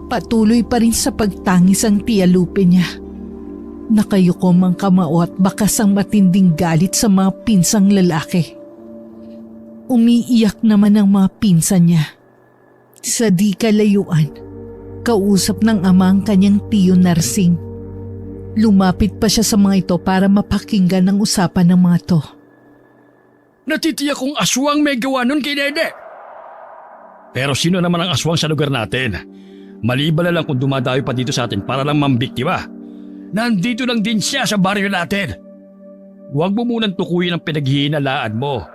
Patuloy pa rin sa pagtangis ang tiya Lupe niya. Nakayukom ang kamao at bakas ang matinding galit sa mga pinsang lalaki. Umiiyak naman ang mga pinsan niya. Sa di kalayuan, kausap ng ama ang kanyang tiyo Narsing. Lumapit pa siya sa mga ito para mapakinggan ang usapan ng mga to. Natitiyak kong aswang may gawa nun kay Nene. Pero sino naman ang aswang sa lugar natin? Maliban na lang kung dumadayo pa dito sa atin para lang mambiktima. Nandito lang din siya sa baryo natin. Huwag mo munang tukuyin ang pinaghihinalaan mo.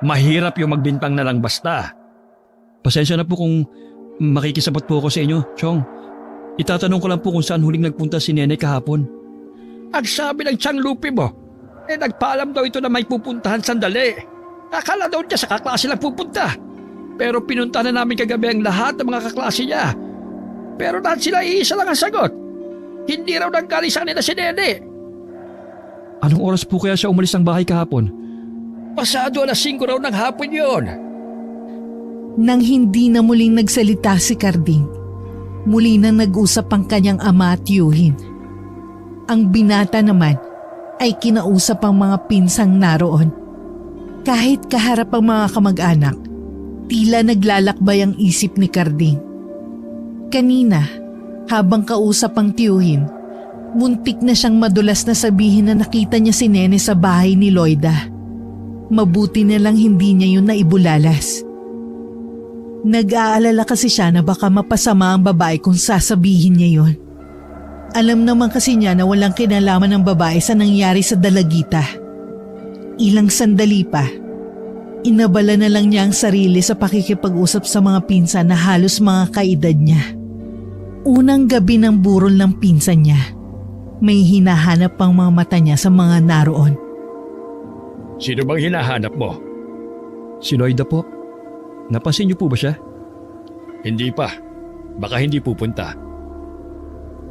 Mahirap yung magbintang na lang basta. Pasensya na po kung makikisabat po ako sa inyo, Chong. Itatanong ko lang po kung saan huling nagpunta si Nene kahapon. Ang sabi ng tiyang Lupi mo, nagpaalam daw ito na may pupuntahan sandali. Akala daw niya sa kaklase lang pupunta. Pero pinunta na namin kagabi ang lahat ng mga kaklase niya. Pero lahat sila iisa lang ang sagot. Hindi raw nanggaling sa kanila si Nene. Anong oras po kaya siya umalis ng bahay kahapon? Pasado 5:00 raw ng hapon yon. Nang hindi na muling nagsalita si Carding, muli nang nag-usap ang kanyang ama at tiyuhin. Ang binata naman ay kinausap ang mga pinsang naroon. Kahit kaharap ang mga kamag-anak, tila naglalakbay ang isip ni Carding. Kanina, habang kausap ang tiyuhin, muntik na siyang madulas na sabihin na nakita niya si Nene sa bahay ni Loida. Mabuti na lang hindi niya yun naibulalas. Nag-aalala kasi siya na baka mapasama ang babae kung sasabihin niya yon. Alam naman kasi niya na walang kinalaman ng babae sa nangyari sa Dalagita. Ilang sandali pa, inabala na lang niya ang sarili sa pakikipag-usap sa mga pinsan na halos mga kaedad niya. Unang gabi ng burol ng pinsan niya, may hinahanap pang mga mata niya sa mga naroon. Sino bang hinahanap mo? Si Loida po. Napansin niyo po ba siya? Hindi pa. Baka hindi pupunta.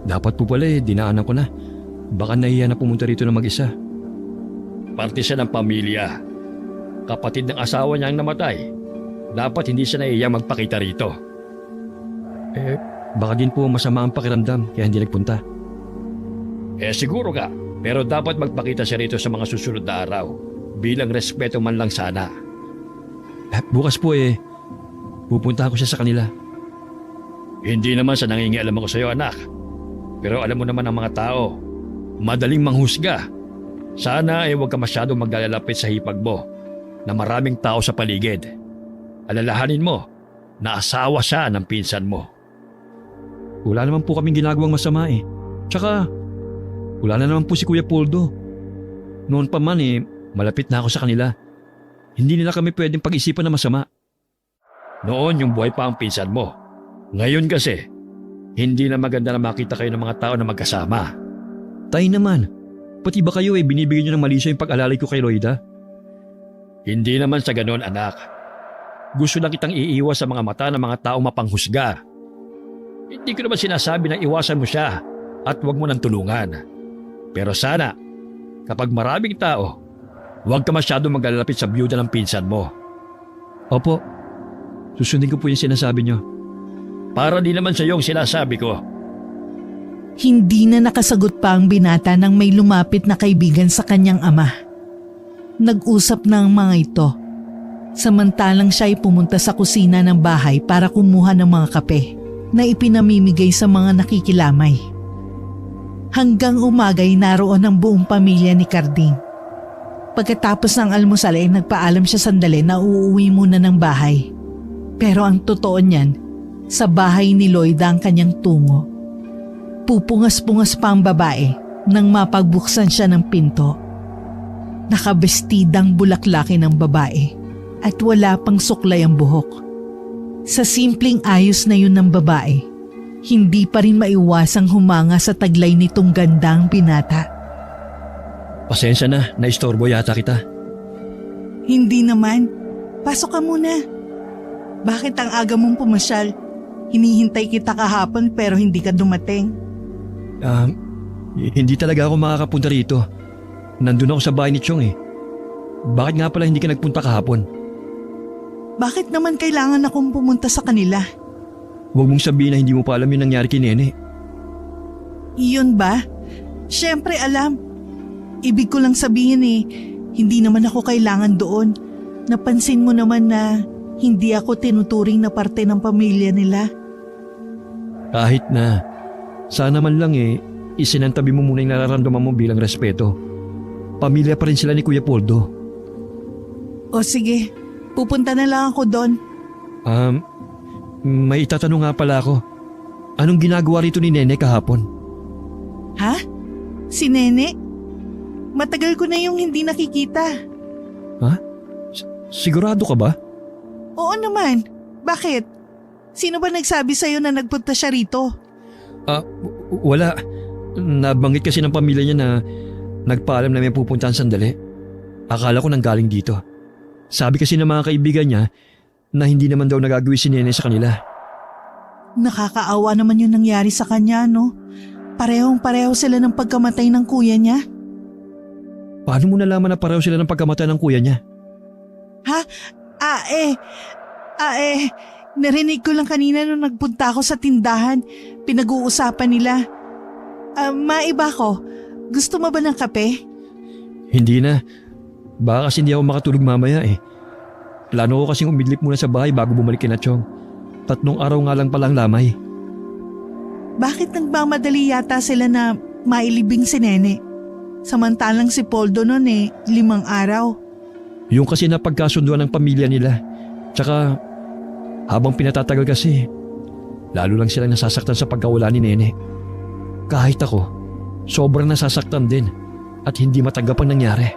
Dapat po pala dinaanan ko na. Baka nahiya na pumunta rito na mag-isa. Parte siya ng pamilya. Kapatid ng asawa niya ang namatay. Dapat hindi siya nahiya magpakita rito. Baka din po masama ang pakiramdam kaya hindi nagpunta. Siguro ka. Pero dapat magpakita siya rito sa mga susunod na araw. Bilang respeto man lang sana. Bukas po pupunta ako siya sa kanila. Hindi naman sa nangingialam ako sa iyo, anak. Pero alam mo naman ang mga tao, madaling manghusga. Sana huwag ka masyadong maglalapit sa hipag mo na maraming tao sa paligid. Alalahanin mo na asawa siya ng pinsan mo. Wala naman po kaming ginagawang masama Tsaka, wala na naman po si Kuya Poldo. Noon pa man malapit na ako sa kanila. Hindi nila kami pwedeng pag-isipan na masama. Noon yung buhay pa ang pinsan mo. Ngayon kasi, hindi na maganda na makita kayo ng mga tao na magkasama. Tay naman, pati ba kayo binibigyan nyo ng malisyo yung pag-alalay ko kay Loida? Hindi naman sa ganon, anak. Gusto lang kitang iiwas sa mga mata ng mga tao mapanghusga. Hindi ko naman sinasabi na iwasan mo siya at huwag mo nang tulungan. Pero sana, kapag maraming tao, huwag ka masyadong maglalapit sa byuda ng pinsan mo. Opo, susundin ko po yung sinasabi nyo. Para di naman sa yung sinasabi ko. Hindi na nakasagot pa ang binata nang may lumapit na kaibigan sa kanyang ama. Nag-usap na ang mga ito. Samantalang siya ay pumunta sa kusina ng bahay para kumuha ng mga kape na ipinamimigay sa mga nakikilamay. Hanggang umagay naroon ang buong pamilya ni Carding. Pagkatapos ng almusal ay nagpaalam siya sandali na uuwi muna ng bahay. Pero ang totoo niyan, sa bahay ni Loida ang kanyang tungo. Pupungas-pungas pa ang babae nang mapagbuksan siya ng pinto. Nakabestidang bulaklaki ng babae at wala pang suklay ang buhok. Sa simpleng ayos na yun ng babae, hindi pa rin maiwasang humanga sa taglay nitong gandang binata. Pasensya na, naistorbo yata kita. Hindi naman. Pasok ka muna. Bakit ang aga mong pumasyal? Hinihintay kita kahapon pero hindi ka dumating. Hindi talaga ako makakapunta rito. Nandun ako sa bahay ni Chong Bakit nga pala hindi ka nagpunta kahapon? Bakit naman kailangan akong pumunta sa kanila? Huwag mong sabihin na hindi mo pa alam yung nangyari kay Nene. Iyon ba? Siyempre alam. Ibig ko lang sabihin hindi naman ako kailangan doon. Napansin mo naman na hindi ako tinuturing na parte ng pamilya nila. Kahit na, sana man lang isinantabi mo muna yung nararamdaman mo bilang respeto. Pamilya pa rin sila ni Kuya Poldo. O sige, pupunta na lang ako doon. May itatanong nga pala ako. Anong ginagawa rito ni Nene kahapon? Ha? Si Nene? Matagal ko na yung hindi nakikita. Ha? Sigurado ka ba? Oo naman. Bakit? Sino ba nagsabi sa'yo na nagpunta siya rito? Wala. Nabanggit kasi ng pamilya niya na nagpaalam na may pupuntahan sandali. Akala ko nanggaling dito. Sabi kasi ng mga kaibigan niya na hindi naman daw nagagawin si Nene sa kanila. Nakakaawa naman yung nangyari sa kanya, no? Parehong-pareho sila ng pagkamatay ng kuya niya. Paano mo nalaman na pareho sila ng pagkamatay ng kuya niya? Ha? Narinig ko lang kanina nung nagpunta ako sa tindahan. Pinag-uusapan nila. Maiba ko. Gusto mo ba ng kape? Hindi na. Baka kasi hindi ako makatulog mamaya Plano ko kasing umidlip muna sa bahay bago bumalik kina Chong. 3 araw nga lang palang lamay. Bakit nagmamadali yata sila na mailibing si Nene? Samantalang si Poldo nun 5 araw. Yung kasi napagkasunduan ng pamilya nila. Tsaka habang pinatatagal kasi, lalo lang silang nasasaktan sa pagkawala ni Nene. Kahit ako, sobrang nasasaktan din at hindi matanggap ang nangyari.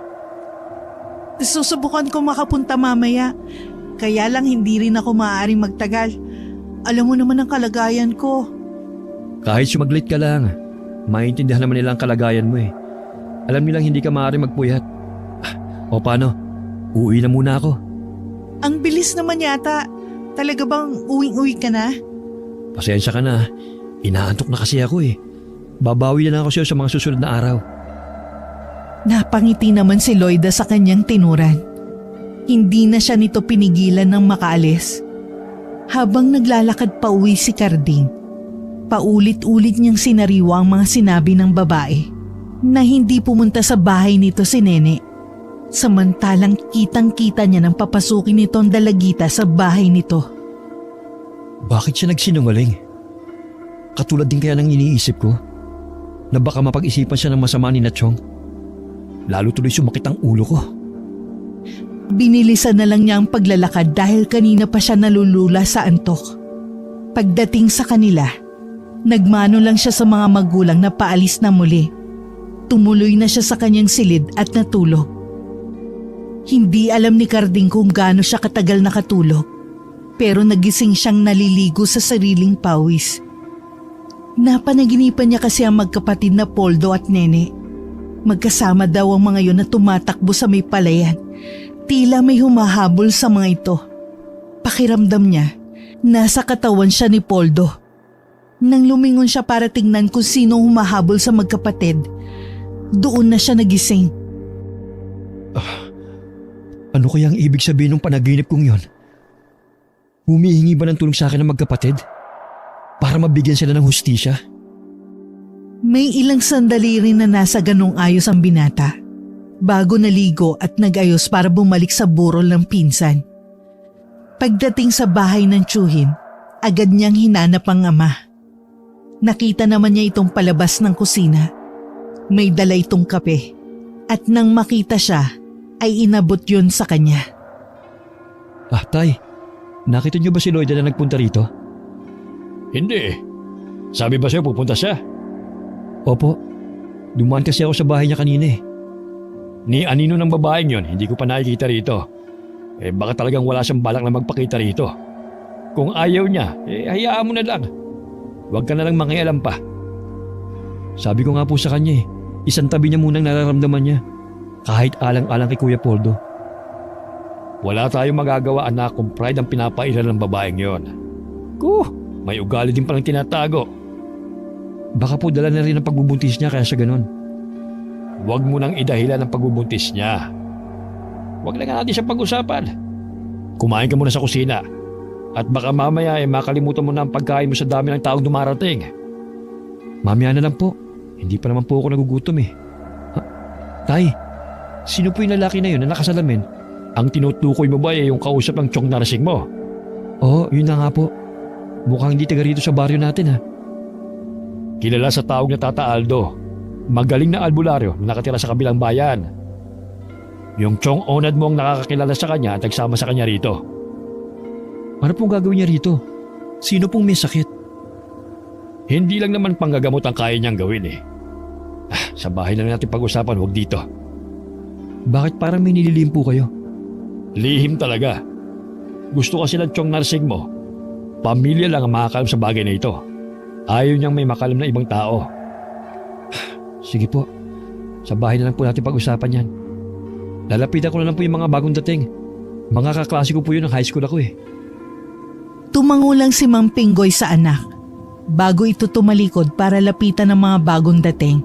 Susubukan ko makapunta mamaya. Kaya lang hindi rin ako maaaring magtagal. Alam mo naman ang kalagayan ko. Kahit sumaglit ka lang, maintindihan naman nila ang kalagayan mo Alam nilang hindi ka maaaring magpuyat. O paano? Uuwi na muna ako. Ang bilis naman yata. Talaga bang uwing-uwi ka na? Pasensya ka na. Inaantok na kasi ako eh. Babawi na lang ako sa'yo sa mga susunod na araw. Napangiti naman si Loida sa kanyang tinuran. Hindi na siya nito pinigilan ng makaalis. Habang naglalakad pa uwi si Carding, paulit-ulit niyang sinariwa ang mga sinabi ng babae na hindi pumunta sa bahay nito si Nene. Samantalang kitang-kita niya nang papasukin nito ang dalagita sa bahay nito. Bakit siya nagsinungaling? Katulad din kaya ng iniisip ko na baka mapag-isipan siya ng masama ni Nachong. Lalo tuloy sumakit ang ulo ko. Binilisan na lang niya ang paglalakad dahil kanina pa siya nalulula sa antok. Pagdating sa kanila, nagmano lang siya sa mga magulang na paalis na muli. Tumuloy na siya sa kanyang silid at natulog. Hindi alam ni Carding kung gaano siya katagal nakatulog, pero nagising siyang naliligo sa sariling pawis. Napanaginipan niya kasi ang magkapatid na Poldo at Nene. Magkasama daw ang mga yon na tumatakbo sa may palayan. Tila may humahabol sa mga ito. Pakiramdam niya, nasa katawan siya ni Poldo. Nang lumingon siya para tingnan kung sino humahabol sa magkapatid, doon na siya nagising. Ano kaya ang ibig sabihin ng panaginip kong yon? Humihingi ba ng tulong sa akin ng magkapatid? Para mabigyan sila ng hustisya? May ilang sandali rin na nasa ganong ayos ang binata, bago naligo at nag-ayos para bumalik sa burol ng pinsan. Pagdating sa bahay ng tiyuhin, agad niyang hinanap ang ama. Nakita naman niya itong palabas ng kusina. May dala itong kape, at nang makita siya, ay inabot yun sa kanya. Tay, nakita niyo ba si Loida na nagpunta rito? Hindi. Sabi ba sa'yo pupunta siya? Opo, dumaan kasi ako sa bahay niya kanina eh. Ni anino ng babaeng yon, hindi ko pa nakikita rito. Baka talagang wala siyang balak na magpakita rito. Kung ayaw niya, hayaan mo na lang. Huwag ka na lang mangialam pa. Sabi ko nga po sa kanya isang tabi niya munang nararamdaman niya. Kahit alang-alang kay Kuya Poldo. Wala tayong magagawa, anak, kung pride ang pinapairal ng babaeng yon. May ugali din palang tinatago. Baka po dala na rin ang pagbubuntis niya kaya siya ganun. Huwag mo nang idahilan ang pagbubuntis niya. Huwag na nga natin siya pag-usapan. Kumain ka muna sa kusina. At baka mamaya makalimutan mo na ang pagkain mo sa dami ng taong dumarating. Mamaya na lang po. Hindi pa naman po ako nagugutom eh. Tay, sino po yung lalaki na yun na nakasalamin? Ang tinutukoy mo ba yung kausap ng Chong Narsing mo? Oo, yun na nga po. Mukhang hindi taga rito sa baryo natin ha. Kilala sa tawag na Tata Aldo. Magaling na albularyo na nakatira sa kabilang bayan. Yung Chong Onad mo ang nakakakilala sa kanya at nagsama sa kanya rito. Ano pong gagawin niya rito? Sino pong may sakit? Hindi lang naman panggagamot ang kaya niyang gawin eh. Sa bahay na natin pag-usapan, huwag dito. Bakit parang may nililihim po kayo? Lihim talaga. Gusto kasi ng Chong Narsing mo, pamilya lang ang makakalam sa bagay na ito. Ayaw niyang may makalam na ibang tao. Sige po, sa bahay na lang po natin pag-usapan yan. Lalapitan ko na lang po yung mga bagong dating. Mga kaklase ko po yun ng high school ako eh. Tumango lang si Mang Pinggoy sa anak, bago ito tumalikod para lapitan ng mga bagong dating.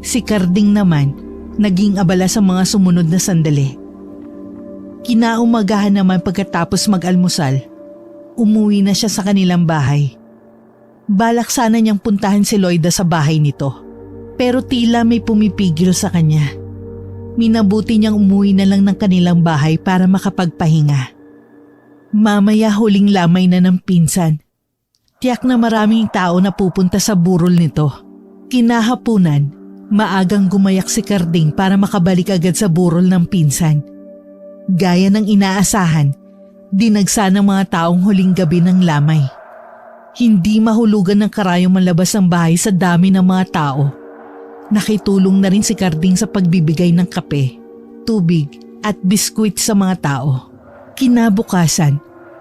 Si Carding naman, naging abala sa mga sumunod na sandali. Kinaumagahan naman pagkatapos mag-almusal, umuwi na siya sa kanilang bahay. Balak sana niyang puntahan si Loida sa bahay nito, pero tila may pumipigil sa kanya. Minabuti niyang umuwi na lang ng kanilang bahay para makapagpahinga. Mamaya huling lamay na ng pinsan. Tiyak na maraming tao na pupunta sa burol nito. Kinahapunan, maagang gumayak si Carding para makabalik agad sa burol ng pinsan. Gaya ng inaasahan, dinagsa ng mga taong huling gabi ng lamay. Hindi mahulugan ng karayong malabas ang bahay sa dami ng mga tao. Nakitulong na rin si Carding sa pagbibigay ng kape, tubig at biskwit sa mga tao. Kinabukasan,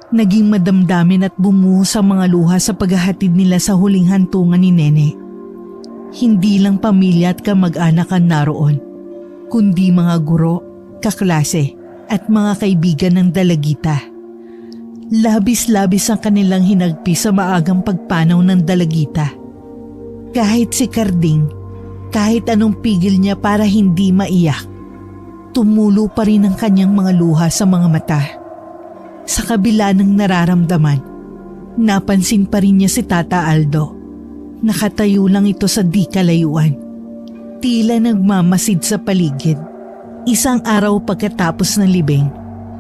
naging madamdamin at bumuhos ang mga luha sa paghahatid nila sa huling hantungan ni Nene. Hindi lang pamilya at kamag-anak ang naroon, kundi mga guro, kaklase at mga kaibigan ng dalagita. Labis-labis ang kanilang hinagpi sa maagang pagpanaw ng dalagita. Kahit si Karding, kahit anong pigil niya para hindi maiyak, tumulo pa rin ang kanyang mga luha sa mga mata. Sa kabila ng nararamdaman, napansin pa rin niya si Tata Aldo. Nakatayo lang ito sa di kalayuan. Tila nagmamasid sa paligid. Isang araw pagkatapos ng libing,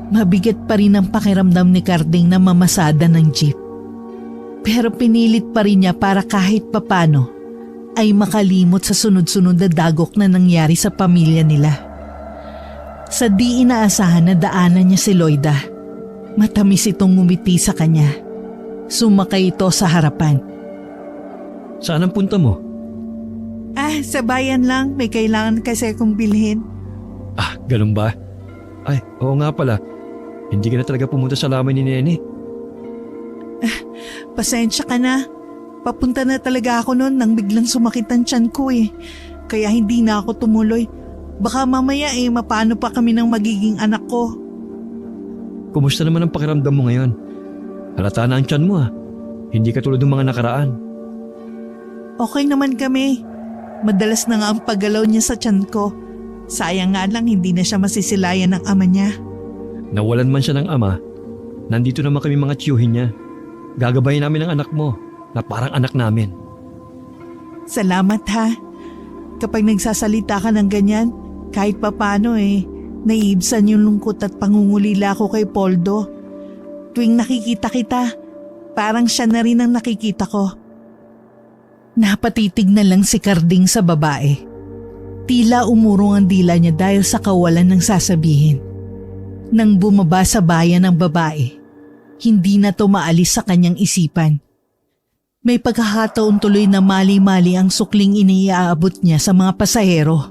mabigat pa rin ang pakiramdam ni Karding na mamasada ng jeep. Pero pinilit pa rin niya para kahit papano ay makalimot sa sunod-sunod na dagok na nangyari sa pamilya nila. Sa di inaasahan na daanan niya si Loida, matamis itong ngumiti sa kanya. Sumakay ito sa harapan. Saan ang punta mo? Sa bayan lang. May kailangan kasi akong bilhin. Ganun ba? Ay, oo nga pala. Hindi ka na talaga pumunta sa lamay ni Nene. Pasensya ka na. Papunta na talaga ako noon nang biglang sumakit ang tiyan ko eh. Kaya hindi na ako tumuloy. Baka mamaya mapano pa kami ng magiging anak ko. Kumusta naman ang pakiramdam mo ngayon? Halata na ang tiyan mo Hindi ka tulad ng mga nakaraan. Okay naman kami. Madalas na nga ang paggalaw niya sa tiyan ko. Sayang nga lang hindi na siya masisilayan ng ama niya. Nawalan man siya ng ama, nandito naman kami mga tiyuhin niya. Gagabayin namin ang anak mo na parang anak namin. Salamat ha. Kapag nagsasalita ka ng ganyan, kahit papano naiibsan yung lungkot at pangungulila ko kay Poldo. Tuwing nakikita kita, parang siya na rin ang nakikita ko. Napatitig na lang si Karding sa babae. Tila umurong ang dila niya dahil sa kawalan ng sasabihin. Nang bumaba sa bayan ang babae, hindi na to maalis sa kanyang isipan. May pagkakataon tuloy na mali-mali ang sukling iniaabot niya sa mga pasahero.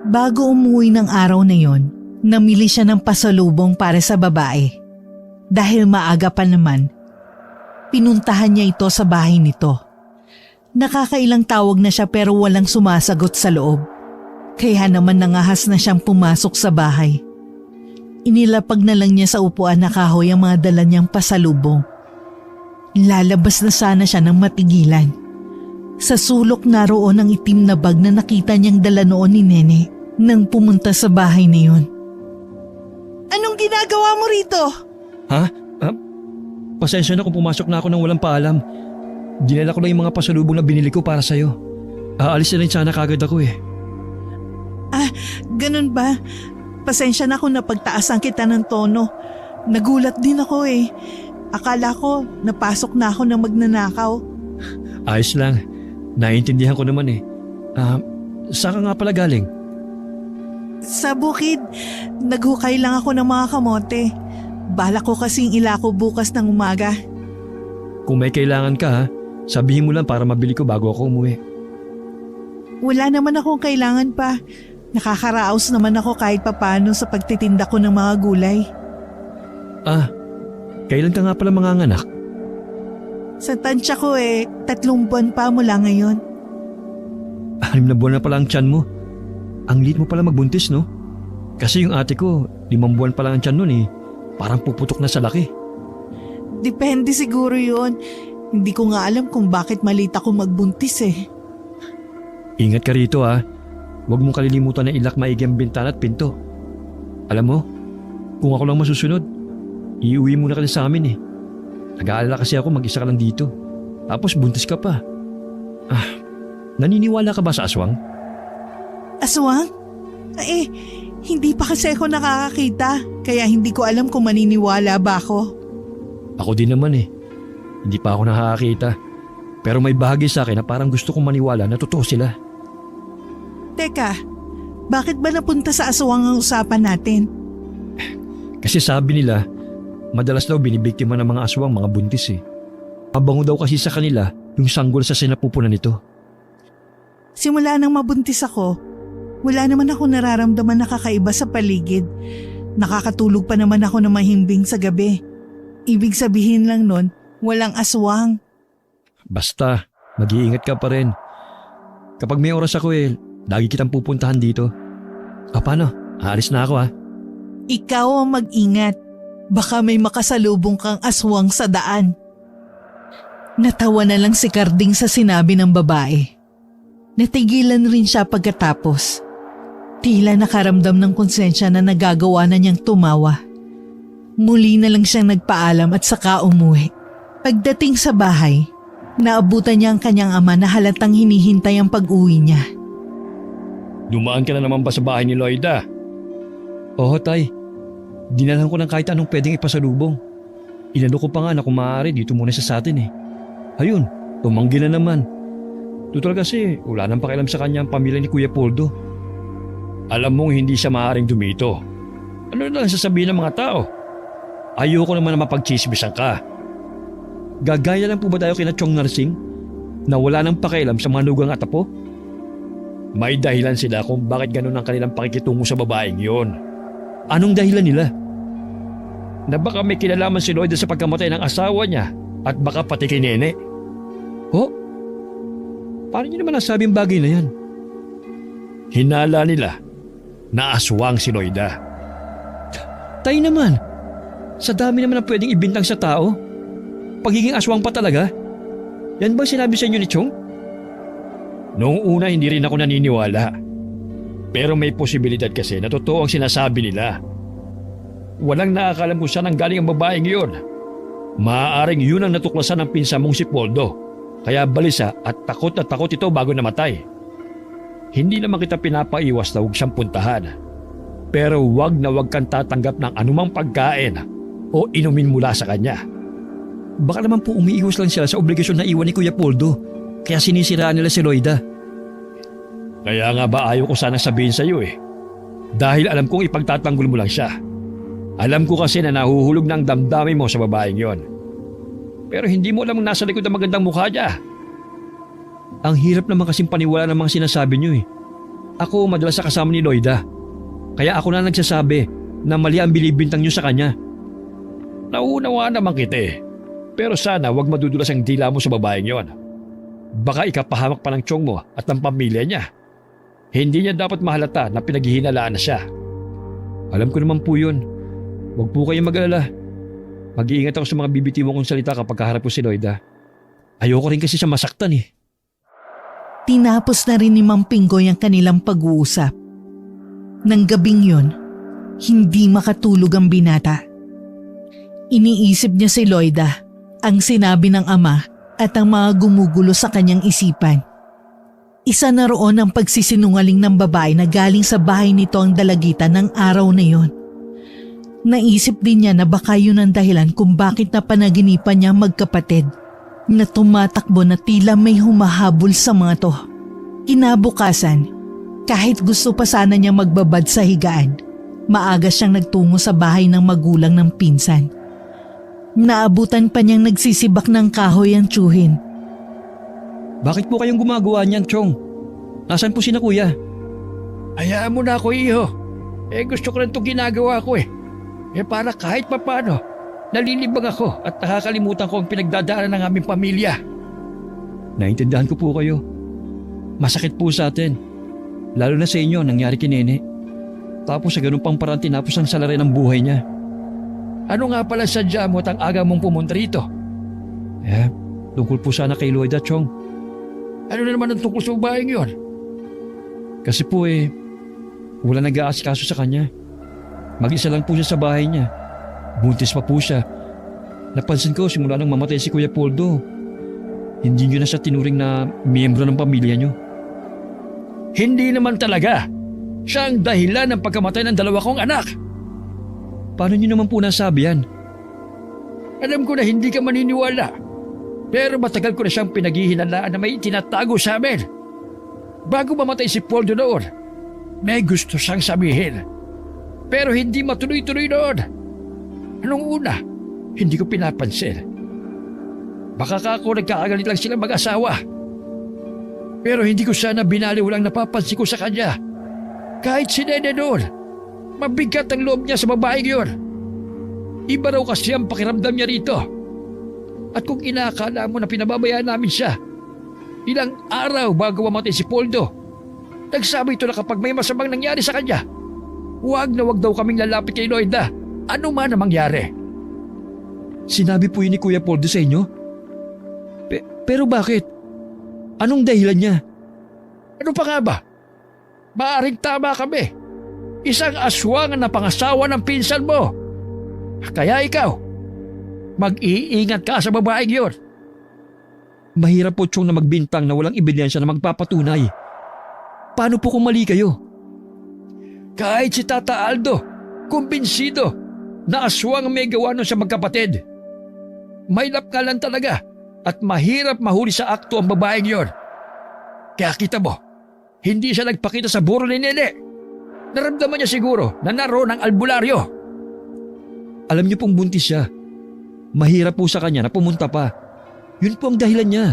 Bago umuwi ng araw na yon, namili siya ng pasalubong para sa babae. Dahil maaga pa naman, pinuntahan niya ito sa bahay nito. Nakakailang tawag na siya pero walang sumasagot sa loob. Kaya naman nangahas na siyang pumasok sa bahay. Inilapag na lang niya sa upuan na kahoy ang mga dala niyang pasalubong. Lalabas na sana siya ng matigilan. Sa sulok naroon ang itim na bag na nakita niyang dala noon ni Nene nang pumunta sa bahay na yun. Anong ginagawa mo rito? Pasensya na kung pumasok na ako nang walang paalam. Dinala ko lang yung mga pasalubong na binili ko para sa'yo. Aalis na rin sana kagad ako Ganun ba? Pasensya na kung napagtaasan kita ng tono. Nagulat din ako Akala ko napasok na ako ng magnanakaw. Ayos lang. Naiintindihan ko naman saan ka nga pala galing? Sa bukid, naghukay lang ako ng mga kamote. Balak ko kasing ilako bukas ng umaga. Kung may kailangan ka sabihin mo lang para mabili ko bago ako umuwi. Wala naman akong kailangan pa. Nakakaraos naman ako kahit papano sa pagtitinda ko ng mga gulay. Kailan ka nga pala manganganak? Sa tansya ko 3 buwan pa mula ngayon. 6 na buwan na pala ang tiyan mo. Ang liit mo pala magbuntis, no? Kasi yung ate ko, 5 buwan pa lang ang tiyan nun Parang puputok na sa laki. Depende siguro yun. Hindi ko nga alam kung bakit malit ako magbuntis Ingat ka rito Huwag mong kalilimutan na ilak maigi ang bintana at pinto. Alam mo, kung ako lang masusunod, iuwi muna ka sa amin Nag-aalala kasi ako mag-isa ka lang dito. Tapos buntis ka pa. Naniniwala ka ba sa aswang? Aswang? Hindi pa kasi ako nakakakita. Kaya hindi ko alam kung maniniwala ba ako. Ako din naman Hindi pa ako nakakakita. Pero may bahagi sa akin na parang gusto kong maniwala na totoo sila. Teka, bakit ba napunta sa aswang ang usapan natin? Kasi sabi nila, madalas daw binibiktima ng mga aswang mga buntis Mabango daw kasi sa kanila yung sanggol sa sinapupunan nito. Simula nang mabuntis ako, wala naman ako nararamdaman na kakaiba sa paligid. Nakakatulog pa naman ako ng mahimbing sa gabi. Ibig sabihin lang nun, walang aswang. Basta, mag-iingat ka pa rin. Kapag may oras ako lagi kitang pupuntahan dito. Paano? Aalis na ako Ikaw ang mag-ingat. Baka may makasalubong kang aswang sa daan. Natawa na lang si Carding sa sinabi ng babae. Natigilan rin siya pagkatapos. Tila nakaramdam ng konsensya na nagagawa na niyang tumawa. Muli na lang siyang nagpaalam at saka umuwi. Pagdating sa bahay, naabutan niya ang kanyang ama na halatang hinihintay ang pag-uwi niya. Dumaan ka na naman ba sa bahay ni Loida? Oo, tay. Dinalan ko ng kahit anong pwedeng ipasalubong. Inano ko pa nga na kung maaari dito muna sa atin eh. Ayun, tumanggi na naman. Tutal kasi wala nang pakialam sa kanya ang pamilya ni Kuya Poldo. Alam mong hindi siya maaaring dumito. Ano na lang sasabihin ng mga tao? Ayoko naman na mapagchismisan ka. Gagaya lang po ba tayo kina Chong Narsing na wala nang pakialam sa mga nugang at apo? May dahilan sila kung bakit ganun ang kanilang pakikitungo sa babaeng yon. Anong dahilan nila? Na baka may kinalaman si Loida sa pagkamatay ng asawa niya at baka pati kay Nene. Ho? Paano niyo naman nasabing bagay na yan? Hinala nila na aswang si Loida. Tay naman, sa dami naman ang pwedeng ibintang sa tao. Pagiging aswang pa talaga? Yan ba sinabi sa inyo ni Chong? Noong una hindi rin ako naniniwala. Pero may posibilidad kasi na totoo ang sinasabi nila. Walang nakakalam kung saan ang galing ang babaeng yun. Maaaring yun ang natuklasan ng pinsan mong si Poldo. Kaya balisa at takot ito bago namatay. Hindi naman kita pinapaiwas na huwag siyang puntahan. Pero wag na wag kang tatanggap ng anumang pagkain o inumin mula sa kanya. Baka naman po umiiwas lang sila sa obligasyon na iwan ni Kuya Poldo. Kaya sinisiraan nila si Loida. Kaya nga ba ayaw ko sanang sabihin sa iyo eh. Dahil alam kong ipagtatanggol mo lang siya. Alam ko kasi na nahuhulog na ang damdamin mo sa babaeng yon. Pero hindi mo alam nasa likod ang magandang mukha niya. Ang hirap naman kasing paniwala ng mga sinasabi niyo eh. Ako madalas sa kasama ni Loida. Kaya ako na nagsasabi na mali ang binibintang niyo sa kanya. Nauunawaan naman kita eh. Pero sana wag madudulas ang dila mo sa babaeng yon. Baka ikapahamak pa ng tiyong mo at ng pamilya niya. Hindi niya dapat mahalata na pinaghihinalaan na siya. Alam ko naman po yun. Huwag po kayong mag-alala. Mag-iingat ako sa mga bibitiwan kong salita kapag kaharap ko si Loida. Ayoko rin kasi siya masaktan eh. Tinapos na rin ni Mang Pinggoy ang kanilang pag-uusap. Nang gabing yun, hindi makatulog ang binata. Iniisip niya si Loida, ang sinabi ng ama at ang mga gumugulo sa kanyang isipan. Isa na roon ang pagsisinungaling ng babae na galing sa bahay nito ang dalagitan ng araw na yon. Naisip din niya na baka yun ang dahilan kung bakit napanaginipan niya magkapatid na tumatakbo na tila may humahabol sa mga to. Kinabukasan, kahit gusto pa sana niya magbabad sa higaan, maaga siyang nagtungo sa bahay ng magulang ng pinsan. Naabutan pa niyang nagsisibak ng kahoy ang tiyuhin. Bakit po kayong gumagawa niyan, Chong? Nasaan po si na kuya? Hayaan mo na ako, iho. Gusto ko rin itong ginagawa ko eh. Para kahit papano, nalilibang ako at nakakalimutan ko ang pinagdadaanan ng aming pamilya. Naintindihan ko po kayo. Masakit po sa atin. Lalo na sa inyo nangyari kay Nene. Tapos sa ganun pang parang tinapos ang salarin ng buhay niya. Ano nga pala sadya mo at ang aga mong pumunta rito? Tungkol po sana kay Loida, Chong. Ano na naman ang tungkol sa babaeng yon? Kasi po wala nag-aasikaso sa kanya. Mag-isa lang po siya sa bahay niya. Buntis pa po siya. Napansin ko simula nang mamatay si Kuya Poldo. Hindi niyo na siya tinuring na miyembro ng pamilya niyo. Hindi naman talaga. Siya ang dahilan ng pagkamatay ng dalawa kong anak. Paano niyo naman po nasabi yan? Alam ko na hindi ka maniniwala. Pero matagal ko na siyang pinaghihinalaan na may tinatago sa amin. Bago mamatay si Poldo noon, may gusto siyang sabihin. Pero hindi matuloy-tuloy noon. Anong una, hindi ko pinapansin. Baka ako nagkakagalit lang silang mag-asawa. Pero hindi ko sana binaliwalang napapansin ko sa kanya. Kahit si Nene noon, mabigat ang loob niya sa babaeng yun. Iba raw kasi ang pakiramdam niya rito. At kung inaakala mo na pinababayaan namin siya, ilang araw bago mamatay si Poldo, nagsabi ito na kapag may masamang nangyari sa kanya, huwag na huwag daw kaming lalapit kay Loida, ano man ang mangyari. Sinabi po yun ni Kuya Poldo sa inyo? Pero bakit? Anong dahilan niya? Ano pa nga ba? Maaring tama kami. Isang aswang na pangasawa ng pinsan mo. Kaya ikaw, mag-iingat ka sa babaeng yun. Mahirap po Chong na magbintang na walang ebidensya na magpapatunay. Paano po kung mali kayo? Kahit si Tata Aldo, kumbinsido na aswang ang may gawa nun sa magkapatid. Mailap nga lang talaga at mahirap mahuli sa akto ang babaeng yon. Kaya kita mo, hindi siya nagpakita sa buro ni Nene. Naramdaman niya siguro na naroon ang albularyo. Alam niyo pong buntis siya. Mahirap po sa kanya na pumunta pa. Yun po ang dahilan niya.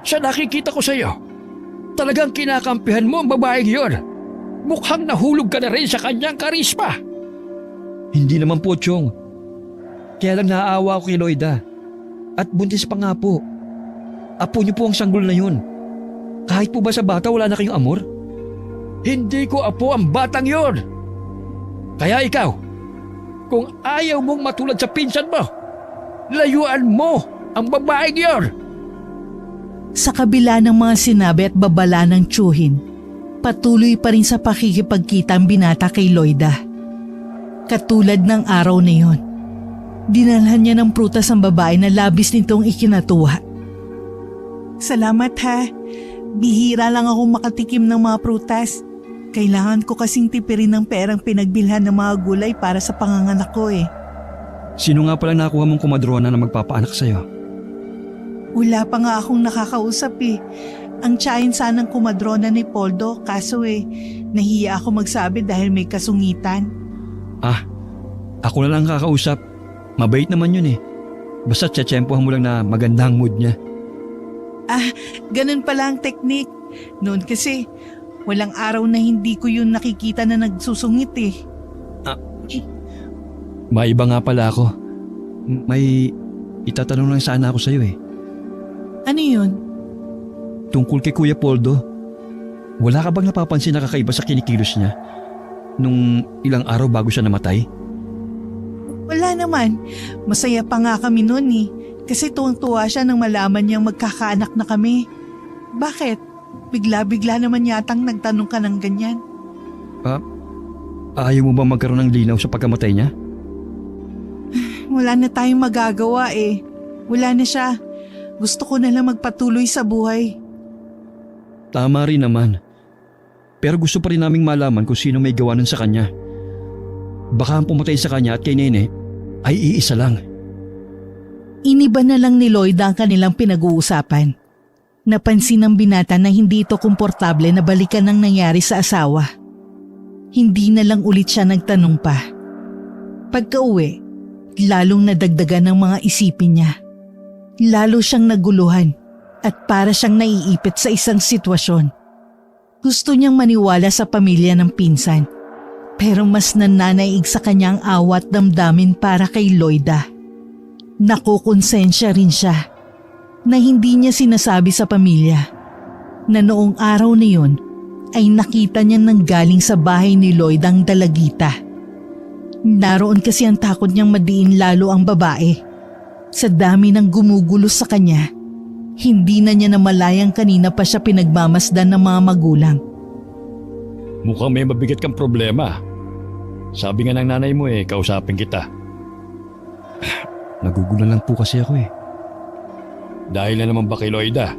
Sa nakikita ko sa iyo, talagang kinakampihan mo ang babaeng yon. Mukhang nahulog ka na rin sa kanyang karisma. Hindi naman po, Chong. Kaya lang naaawa ako kay Loida. At buntis pa nga po. Apo niyo po ang sanggol na yun. Kahit po ba sa bata wala na kayong amor? Hindi ko apo ang batang yon. Kaya ikaw, kung ayaw mong matulad sa pinsan mo, layuan mo ang babaeng yon. Sa kabila ng mga sinabi at babala ng tiyuhin, patuloy pa rin sa pakikipagkita ang binata kay Loida. Katulad ng araw na yon, dinalhan niya ng prutas ang babae na labis nitong ikinatuwa. Salamat ha. Bihira lang ako makatikim ng mga prutas. Kailangan ko kasing tipirin ng perang pinagbilhan ng mga gulay para sa panganganak ko eh. Sino nga pala nakuha mong kumadrona na magpapaanak sa'yo? Wala pa nga akong nakakausap eh. Ang tiyahin sanang kumadrona ni Poldo kaso nahiya ako magsabi dahil may kasungitan. Ako na lang kakausap. Mabait naman yun eh. Basta tsetsempohan mo lang na magandang mood niya. Ganun pala ang teknik. Noon kasi, walang araw na hindi ko yun nakikita na nagsusungit eh. Maiba nga pala ako. May itatanong lang sana ako sa'yo eh. Ano yun? Tungkol kay Kuya Poldo. Wala ka bang napapansin na kakaiba sa kinikilos niya? Nung ilang araw bago siya namatay? Wala naman. Masaya pa nga kami noon eh. Kasi tuwang-tuwa siya nang malaman niyang magkakaanak na kami. Bakit? Bigla-bigla naman yatang nagtanong ka ng ganyan. Ayaw mo ba magkaroon ng linaw sa pagkamatay niya? Wala na tayong magagawa eh. Wala na siya. Gusto ko na lang magpatuloy sa buhay. Tama rin naman. Pero gusto pa rin naming malaman kung sino may gawa nun sa kanya. Baka ang pumatay sa kanya at kay Nene ay iisa lang. Iniba na lang ni Loida ang kanilang pinag-uusapan. Napansin ng binata na hindi ito komportable na balikan ang nangyari sa asawa. Hindi na lang ulit siya nagtanong pa. Pagka-uwi, lalong nadagdagan ng mga isipin niya. Lalo siyang naguluhan at para siyang naiipit sa isang sitwasyon. Gusto niyang maniwala sa pamilya ng pinsan, pero mas nananaig sa kanyang awa at damdamin para kay Loida. Nakukonsensya rin siya na hindi niya sinasabi sa pamilya na noong araw na yun ay nakita niya nang galing sa bahay ni Loida ang dalagita. Naroon kasi ang takot niyang madiin lalo ang babae. Sa dami ng gumugulo sa kanya, hindi na niya namalayang kanina pa siya pinagmamasdan ng mga magulang. Mukhang may mabigat kang problema. Sabi nga ng nanay mo kausapin kita. Nagugulan lang po kasi ako eh. Dahil na naman ba kay Loida?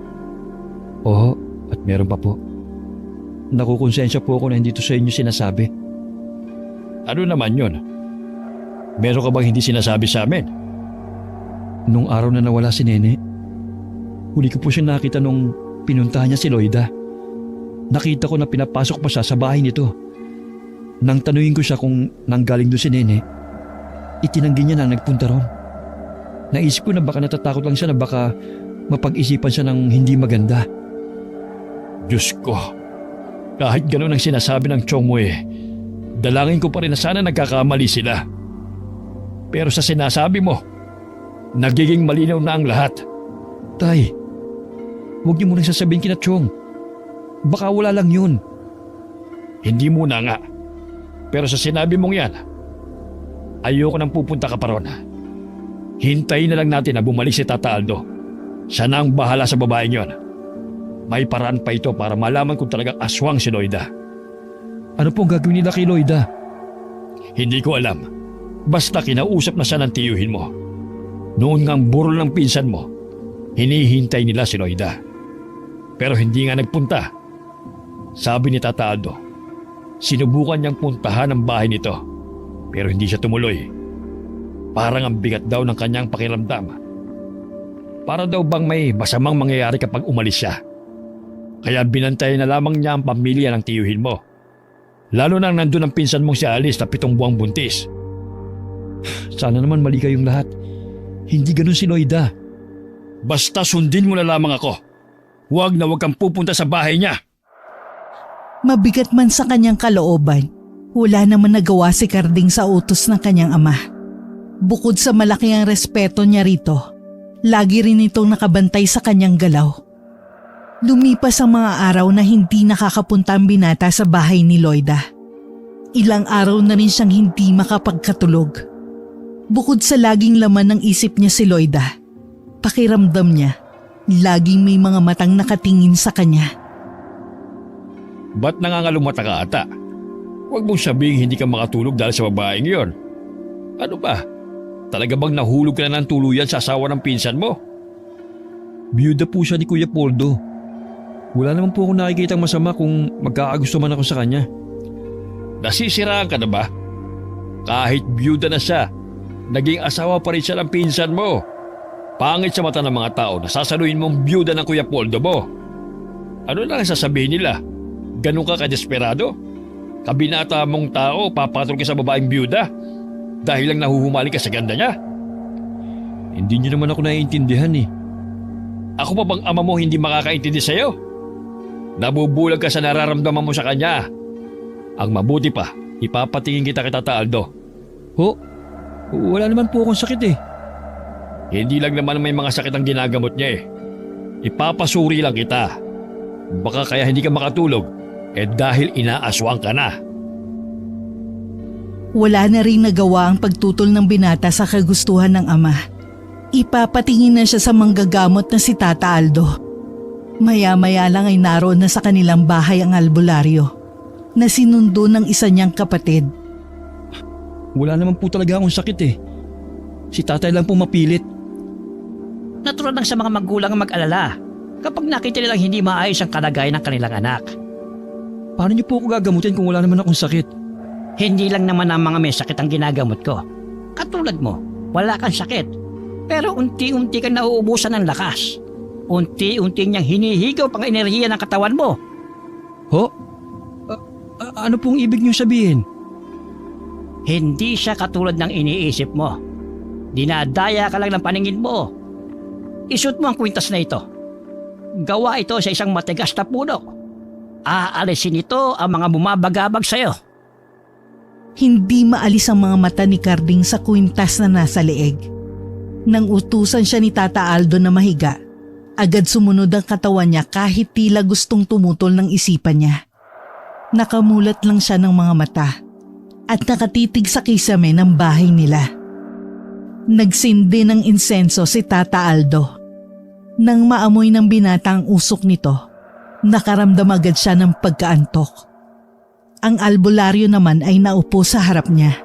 Oo, at meron pa po. Nakukonsensya po ako na hindi to sa inyo sinasabi. Ano naman yun? Meron ka bang hindi sinasabi sa amin? Nung araw na nawala si Nene, huli ko po siya nakita nung pinuntahan niya si Loida. Nakita ko na pinapasok pa siya sa bahay nito. Nang tanungin ko siya kung nanggaling doon si Nene, itinanggi niya na nagpunta ron. Naisip ko na baka natatakot lang siya na baka mapag-isipan siya ng hindi maganda. Diyos ko, kahit gano'n ang sinasabi ng tiyong mo dalangin ko pa rin na sana nagkakamali sila. Pero sa sinasabi mo, nagiging malinaw na ang lahat. Tay, huwag niyo munang sasabihin kina Chong. Baka wala lang yun. Hindi muna nga. Pero sa sinabi mong yan, ayoko nang pupunta ka pa ron. Hintayin na lang natin na bumalik si Tata Aldo. Siya na ang bahala sa babaeng yon. May paraan pa ito para malaman kung talagang aswang si Loida. Ano pong gagawin nila kay Loida? Hindi ko alam. Basta kinausap na siya ng tiyuhin mo. Noon ngang burol ng pinsan mo, hinihintay nila si Loida. Pero hindi nga nagpunta. Sabi ni Tata Aldo, sinubukan niyang puntahan ang bahay nito, pero hindi siya tumuloy. Parang ang bigat daw ng kanyang pakiramdam. Para daw bang may masamang mangyayari kapag umalis siya. Kaya binantayan na lamang niya ang pamilya ng tiyuhin mo. Lalo nang nandun ang pinsan mong si Alice na 7 buwang buntis. Sana naman mali kayong lahat. Hindi ganun si Loida. Basta sundin mo na lamang ako. Huwag na huwag kang pupunta sa bahay niya. Mabigat man sa kanyang kalooban, wala naman nagawa si Carding sa utos ng kanyang ama. Bukod sa malaki ang respeto niya rito, lagi rin itong nakabantay sa kanyang galaw. Lumipas ang mga araw na hindi nakakapunta ang binata sa bahay ni Loida. Ilang araw na rin siyang hindi makapagkatulog. Bukod sa laging laman ng isip niya si Loida, pakiramdam niya, laging may mga matang nakatingin sa kanya. Ba't nangangalumata ka ata? Huwag mong sabihin hindi ka makatulog dahil sa babaeng yon. Ano ba? Talaga bang nahulog ka na ng tuluyan sa asawa ng pinsan mo? Biyuda po siya ni Kuya Poldo. Wala naman po ako nakikitang masama kung magkakagusto man ako sa kanya. Nasisiraan ka na ba? Kahit biyuda na siya, naging asawa pa rin siya ng pinsan mo. Pangit sa mata ng mga tao na sasaluhin mong biyuda ng Kuya Poldo mo. Ano lang ang sasabihin nila? Ganun ka kadesperado? Kabinata mong tao, papatol ka sa babaeng biyuda dahil lang nahuhumali ka sa ganda niya? Hindi niyo naman ako naiintindihan eh. Ako pa bang ama mo hindi makakaintindi sa'yo? Nabubulag ka sa nararamdaman mo sa kanya. Ang mabuti pa, ipapatingin kita kay Tata Aldo. Ho? Wala naman po akong sakit eh. Hindi lang naman may mga sakit ang ginagamot niya eh. Ipapasuri lang kita. Baka kaya hindi ka makatulog dahil inaaswang ka na. Wala na rin nagawa ang pagtutol ng binata sa kagustuhan ng ama. Ipapatingin na siya sa manggagamot na si Tata Aldo. Maya-maya lang ay naroon na sa kanilang bahay ang albularyo na sinundo ng isa niyang kapatid. Wala naman po talaga akong sakit eh. Si tatay lang po mapilit. Natural lang sa mga magulang ang mag-alala kapag nakita nilang hindi maayos ang kalagayan ng kanilang anak. Paano niyo po ako gagamutin kung wala naman akong sakit? Hindi lang naman ang mga may sakit ang ginagamot ko. Katulad mo, wala kang sakit. Pero unti-unti kang nauubusan ng lakas. Unti-unti niyang hinihigaw pang enerhiya ng katawan mo. Ho? Ano pong ibig niyo sabihin? Hindi siya katulad ng iniisip mo. Dinadaya ka lang ng paningin mo. Isut mo ang kwintas na ito. Gawa ito sa isang matigas na puno. Aalisin ito ang mga bumabagabag sa'yo. Hindi maalis ang mga mata ni Carding sa kwintas na nasa leeg. Nang utusan siya ni Tata Aldo na mahiga, agad sumunod ang katawan niya kahit tila gustong tumutol ng isipan niya. Nakamulat lang siya ng mga mata at nakatitig sa kisame ng bahay nila. Nagsindi ng insenso si Tata Aldo. Nang maamoy ng binata ang usok nito, nakaramdam agad siya ng pagkaantok. Ang albularyo naman ay naupo sa harap niya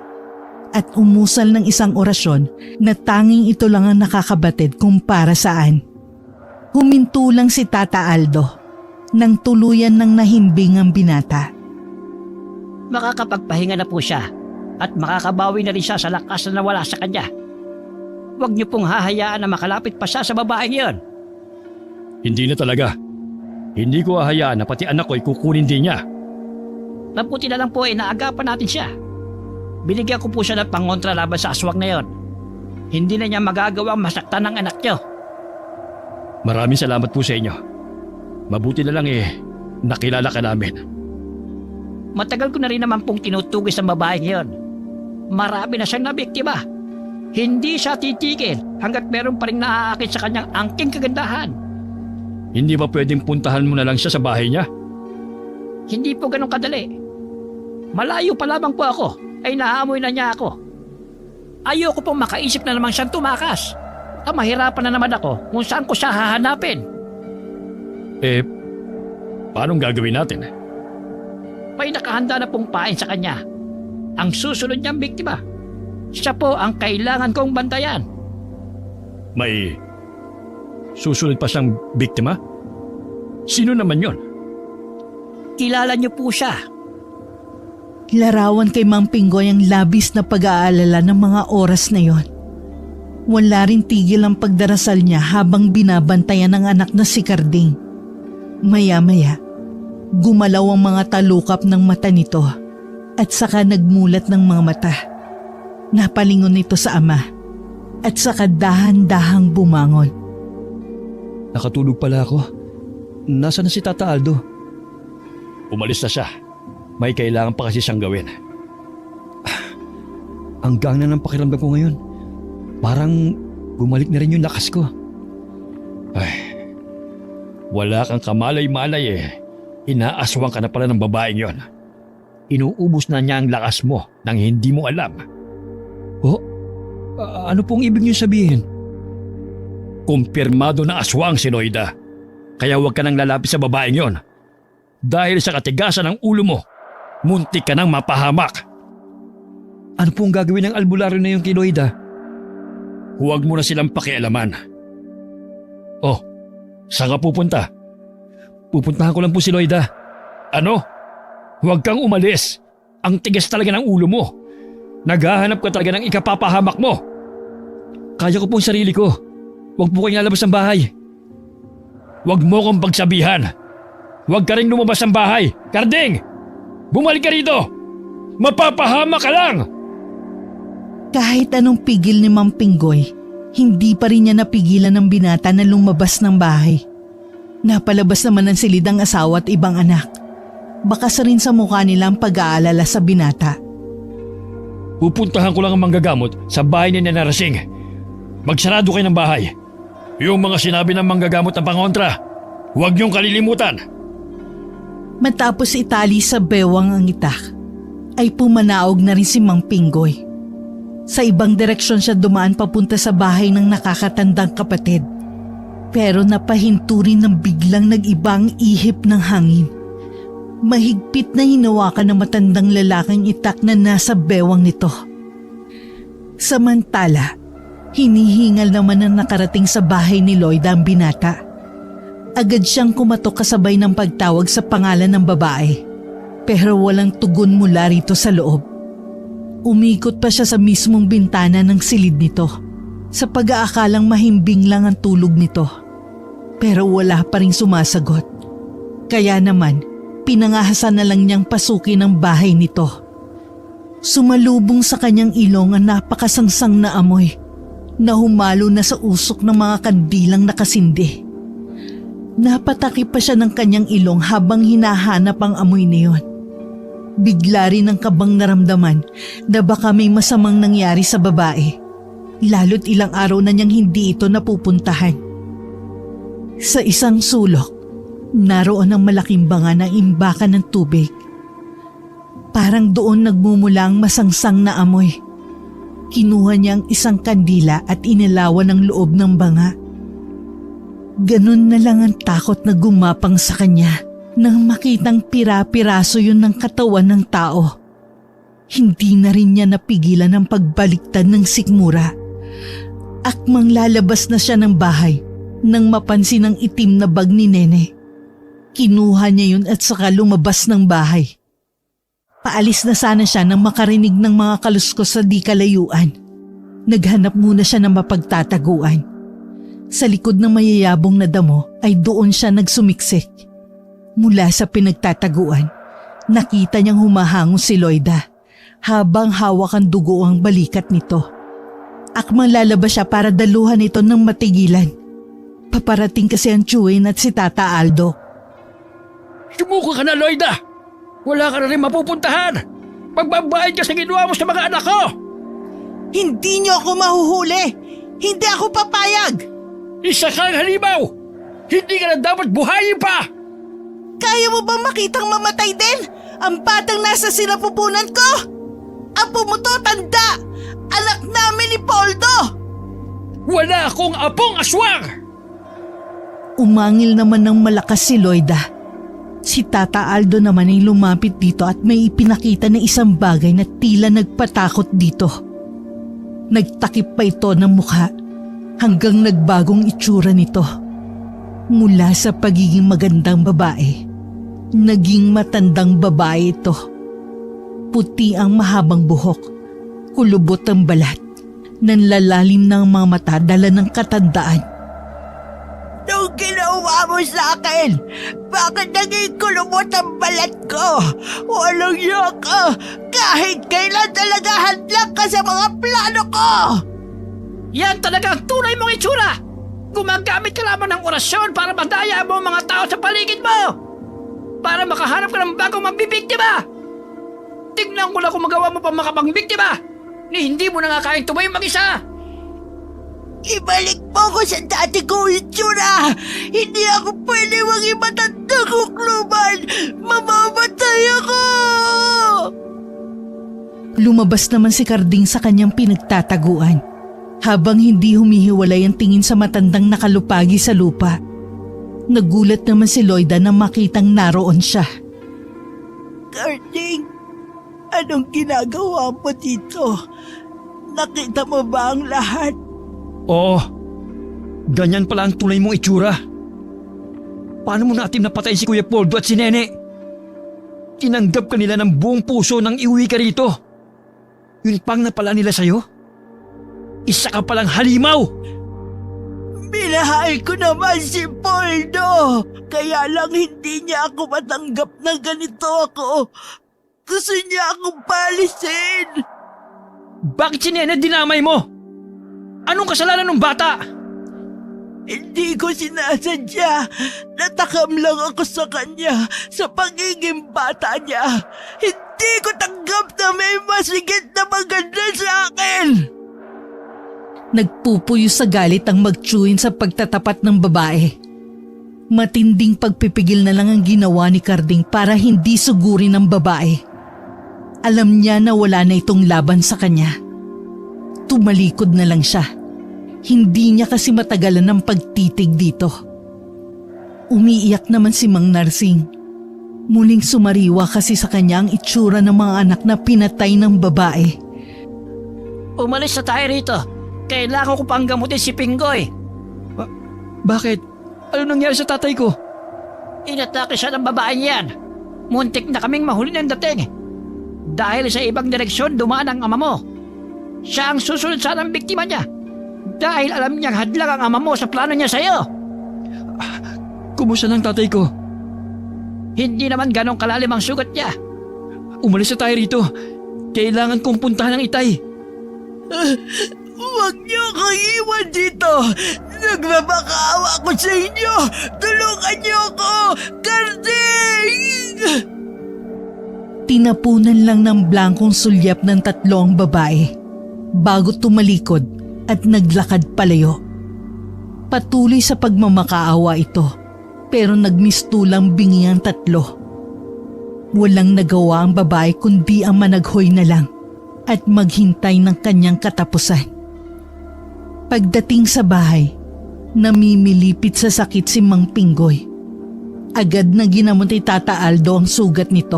at umusal ng isang orasyon na tanging ito lang ang nakakabatid kung para saan. Huminto lang si Tata Aldo nang tuluyan ng nahimbing ang binata. Makakapagpahinga na po siya at makakabawi na rin siya sa lakas na nawala sa kanya. Huwag niyo pong hahayaan na makalapit pa siya sa babaeng yon. Hindi na talaga. Hindi ko hahayaan na pati anak ko ay kukunin din niya. Mabuti na lang po ay naagapan natin siya. Binigyan ko po siya ng pangontra laban sa aswang na yon. Hindi na niya magagawang masaktan ng anak niyo. Maraming salamat po sa inyo. Mabuti na lang nakilala ka namin. Matagal ko na rin naman pong tinutugis ang babaeng yon. Marami na siyang nabiktima. Hindi siya titigil hanggat meron pa rin naaakit sa kanyang angking kagandahan. Hindi ba pwedeng puntahan mo na lang siya sa bahay niya? Hindi po ganun kadali. Malayo pa lamang po ako ay naamoy na niya ako. Ayoko pong makaisip na naman siyang tumakas. Mahirapan na naman ako kung saan ko siya hahanapin. Paanong gagawin natin? May nakahanda na pong pain sa kanya. Ang susunod niyang biktima. Siya po ang kailangan kong bantayan. May susunod pa siyang biktima? Sino naman yon? Kilala niyo po siya. Larawan kay Mang Pinggoy ang labis na pag-aalala ng mga oras na yon. Wala rin tigil ang pagdarasal niya habang binabantayan ng anak na si Karding. Maya-maya, gumalaw ang mga talukap ng mata nito at saka nagmulat ng mga mata. Napalingon nito sa ama at saka dahan-dahang bumangon. Nakatulog pala ako. Nasaan na si Tata Aldo? Umalis na siya. May kailangan pa kasi siyang gawin. Ang gana ng pakiramdam ko ngayon. Parang bumalik na rin yung lakas ko. Wala kang kamalay-malay eh. Inaaswang ka na pala ng babaeng yon. Inuubos na niya ang lakas mo nang hindi mo alam. Ano pong ibig niyo sabihin? Kumpirmado na aswang si Loida. Kaya huwag ka nang lalapit sa babaeng yon. Dahil sa katigasan ng ulo mo, muntik ka nang mapahamak. Ano pong gagawin ng albularyo na yung kay Loida? Huwag mo na silang pakialaman. Oh, saan ka pupunta? Pupuntahan ko lang po si Loida. Ano? Huwag kang umalis. Ang tigas talaga ng ulo mo. Naghahanap ka talaga ng ikapapahamak mo. Kaya ko po ang sarili ko. Huwag po kayong lalabas ng bahay. Huwag mo kong pagsabihan. Huwag ka rin lumabas ng bahay. Karding! Bumalik ka rito! Mapapahamak ka lang! Kahit anong pigil ni Mang Pinggoy, hindi pa rin niya napigilan ng binata na lumabas ng bahay. Napalabas naman ng silid ang asawa at ibang anak. Bakas rin sa mukha nila ang pag-aalala sa binata. Pupuntahan ko lang ang manggagamot sa bahay ni Nena Rasing. Magsarado kayo ng bahay. Yung mga sinabi ng manggagamot na pangontra, huwag niyong kalilimutan. Matapos itali sa bewang ang itak, ay pumanaog na rin si Mang Pinggoy. Sa ibang direksyon siya dumaan papunta sa bahay ng nakakatandang kapatid. Pero napahinto rin ng biglang nag-iba ang ihip ng hangin. Mahigpit na hinawakan ng matandang lalaking itak na nasa bewang nito. Samantala, hinihingal naman ang nakarating sa bahay ni Loida ang binata. Agad siyang kumatok kasabay ng pagtawag sa pangalan ng babae. Pero walang tugon mula rito sa loob. Umikot pa siya sa mismong bintana ng silid nito sa pag-aakalang mahimbing lang ang tulog nito. Pero wala pa ring sumasagot. Kaya naman, pinangahasan na lang niyang pasukin ang bahay nito. Sumalubong sa kanyang ilong ang napakasangsang na amoy na humalo na sa usok ng mga kandilang nakasindi. Napatakip pa siya ng kanyang ilong habang hinahanap ang amoy na yun. Bigla rin ang kabang naramdaman na baka may masamang nangyari sa babae, lalo't ilang araw na niyang hindi ito napupuntahan. Sa isang sulok, naroon ang malaking banga na imbakan ng tubig. Parang doon nagmumula ang masangsang na amoy. Kinuha niya ang isang kandila at inilawan ang loob ng banga. Ganun na lang ang takot na gumapang sa kanya nang makitang pira-piraso yun ng katawan ng tao. Hindi na rin niya napigilan ang pagbaliktad ng sikmura. Akmang lalabas na siya ng bahay nang mapansin ang itim na bag ni Nene. Kinuha niya yun at saka lumabas ng bahay. Paalis na sana siya nang makarinig ng mga kaluskos sa di kalayuan. Naghanap muna siya ng mapagtataguan. Sa likod ng mayayabong na damo ay doon siya nagsumiksik. Mula sa pinagtataguan, nakita niyang humahango si Loida habang hawak ang dugo ang balikat nito. Akmang lalabas siya para daluhan ito ng matigilan. Paparating kasi ang Chuin at si Tata Aldo. Sumuko ka na, Loida! Wala ka na rin mapupuntahan! Magbabayad ka sa ginawa mo sa mga anak ko! Hindi niyo ako mahuhuli! Hindi ako papayag! Isa kang halimaw! Hindi ka na dapat buhayin pa! Kaya mo bang makitang mamatay din? Ang batang nasa sinapupunan ko? Apo mo to, tanda! Anak namin ni Poldo! Wala akong apong aswang! Umangil naman ng malakas si Loida. Si Tata Aldo naman ay lumapit dito at may ipinakita na isang bagay na tila nagpatakot dito. Nagtakip pa ito ng mukha hanggang nagbagong itsura nito. Mula sa pagiging magandang babae, naging matandang babae ito. Puti ang mahabang buhok, kulubot ang balat, nanlalalim ng mga mata dala ng katandaan. Nung ginawa mo sa akin, bakit naging kulubot ang balat ko? Walang iya ka! Kahit kailan talaga hadlang ka sa mga plano ko! Yan talaga ang tunay mong itsura! Gumagamit ka lamang ng orasyon para madaya mo ang mga tao sa paligid mo! Para makahanap ka ng bagong mabibiktima! Tignan ko lang kung magawa mo pa makapangbiktima! Ni hindi mo na nga kayang tumayo mag-isa! Ibalik mo ko sa dati kong itsura! Hindi ako pwede maging matandang kukluban! Mamamatay ako! Lumabas naman si Carding sa kanyang pinagtataguan habang hindi humihiwalay ang tingin sa matandang nakalupagi sa lupa. Nagulat naman si Loida na makitang naroon siya. Carding, anong ginagawa mo dito? Nakita mo ba ang lahat? Oo, ganyan pala ang tunay mong itsura. Paano mo natin napatayin si Kuya Poldo at si Nene? Tinanggap ka nila ng buong puso nang iuwi ka rito. Yun pang napala nila sa'yo? Isa ka palang halimaw! Binahay ko naman si Poldo! Kaya lang hindi niya ako matanggap na ganito ako. Gusto niya akong palisin! Bakit si Nene dinamay mo? Anong kasalanan ng bata? Hindi ko sinasadya. Natakam lang ako sa kanya sa pagiging bata niya. Hindi ko tanggap na may masigit na maganda sa akin. Nagpupuyo sa galit ang magtsuhin sa pagtatapat ng babae. Matinding pagpipigil na lang ang ginawa ni Carding para hindi sugurin ng babae. Alam niya na wala na itong laban sa kanya. Tumalikod na lang siya. Hindi niya kasi matagalan ng pagtitig dito. Umiiyak naman si Mang Narsing. Muling sumariwa kasi sa kanya ang itsura ng mga anak na pinatay ng babae. Umalis na tayo rito. Kailangan ko pang gamutin si Pinggoy. Bakit? Ano nangyari sa tatay ko? Inatake siya ng babae niyan. Muntik na kaming mahuli ng dating. Dahil sa ibang direksyon dumaan ang ama mo. Siya ang susunod sana ng biktima niya. Dahil alam niyang hadlang ang ama mo sa plano niya sa'yo. Kumusta ng tatay ko? Hindi naman ganong kalalim ang sugat niya. Umalis na tayo rito. Kailangan kong puntahan ang itay. Huwag niyo akong iwan dito! Nagmamakawa ko sa inyo! Tulungan niyo ako! Carding! Tinapunan lang ng blankong sulyap ng tatlo ang babae bago tumalikod at naglakad palayo. Patuloy sa pagmamakaawa ito pero nagmistulang bingi ang tatlo. Walang nagawa ang babae kundi ang managhoy na lang at maghintay ng kanyang katapusan. Pagdating sa bahay, namimilipit sa sakit si Mang Pinggoy. Agad na ginamot ni Tata Aldo ang sugat nito.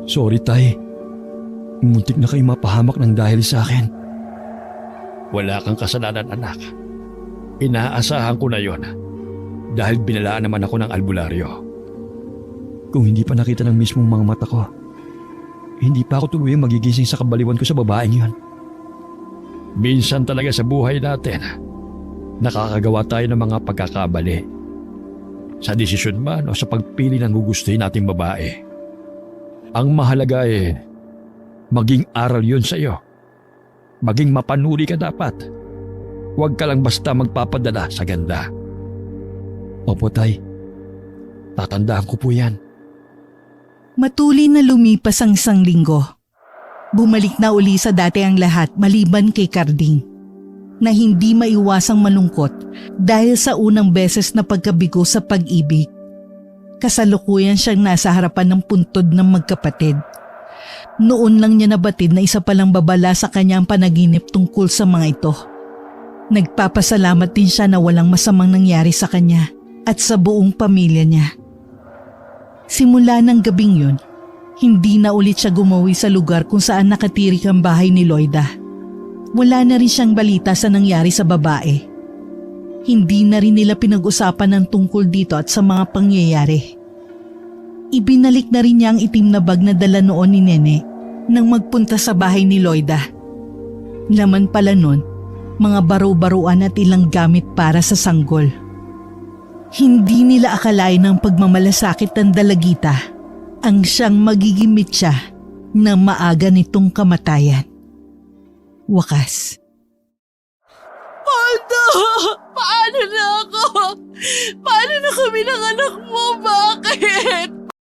Sorry, tay. Muntik na kayo mapahamak ng dahil sa akin. Wala kang kasalanan, anak. Inaasahan ko na yon dahil binalaan naman ako ng albularyo. Kung hindi pa nakita ng mismong mga mata ko, hindi pa ako tuluyang magigising sa kabaliwan ko sa babaeng yon. Minsan talaga sa buhay natin, nakakagawa tayo ng mga pagkakabali. Sa desisyon man o sa pagpili ng gugustuhin nating babae. Ang mahalaga maging aral yun sa iyo. Maging mapanuri ka dapat. Huwag ka lang basta magpapadala sa ganda. Opo, tay. Tatandaan ko po yan. Matuloy na lumipas ang isang linggo. Bumalik na uli sa dati ang lahat maliban kay Carding, na hindi maiwasang malungkot dahil sa unang beses na pagkabigo sa pag-ibig. Kasalukuyan siyang nasa harapan ng puntod ng magkapatid. Noon lang niya nabatid na isa palang babala sa kanyang panaginip tungkol sa mga ito. Nagpapasalamat din siya na walang masamang nangyari sa kanya at sa buong pamilya niya. Simula ng gabing yun, hindi na ulit siya gumawi sa lugar kung saan nakatirik ang bahay ni Loida. Wala na rin siyang balita sa nangyari sa babae. Hindi na rin nila pinag-usapan ng tungkol dito at sa mga pangyayari. Ibinalik na rin niya ang itim na bag na dala noon ni Nene nang magpunta sa bahay ni Loida. Laman pala nun, mga baro-baruan at ilang gamit para sa sanggol. Hindi nila akalain ng pagmamalasakit ng dalagita ang siyang magiging mitya na maaga nitong kamatayan. Wakas. Poldo! Paano na ako? Paano na kami ng anak mo? Bakit?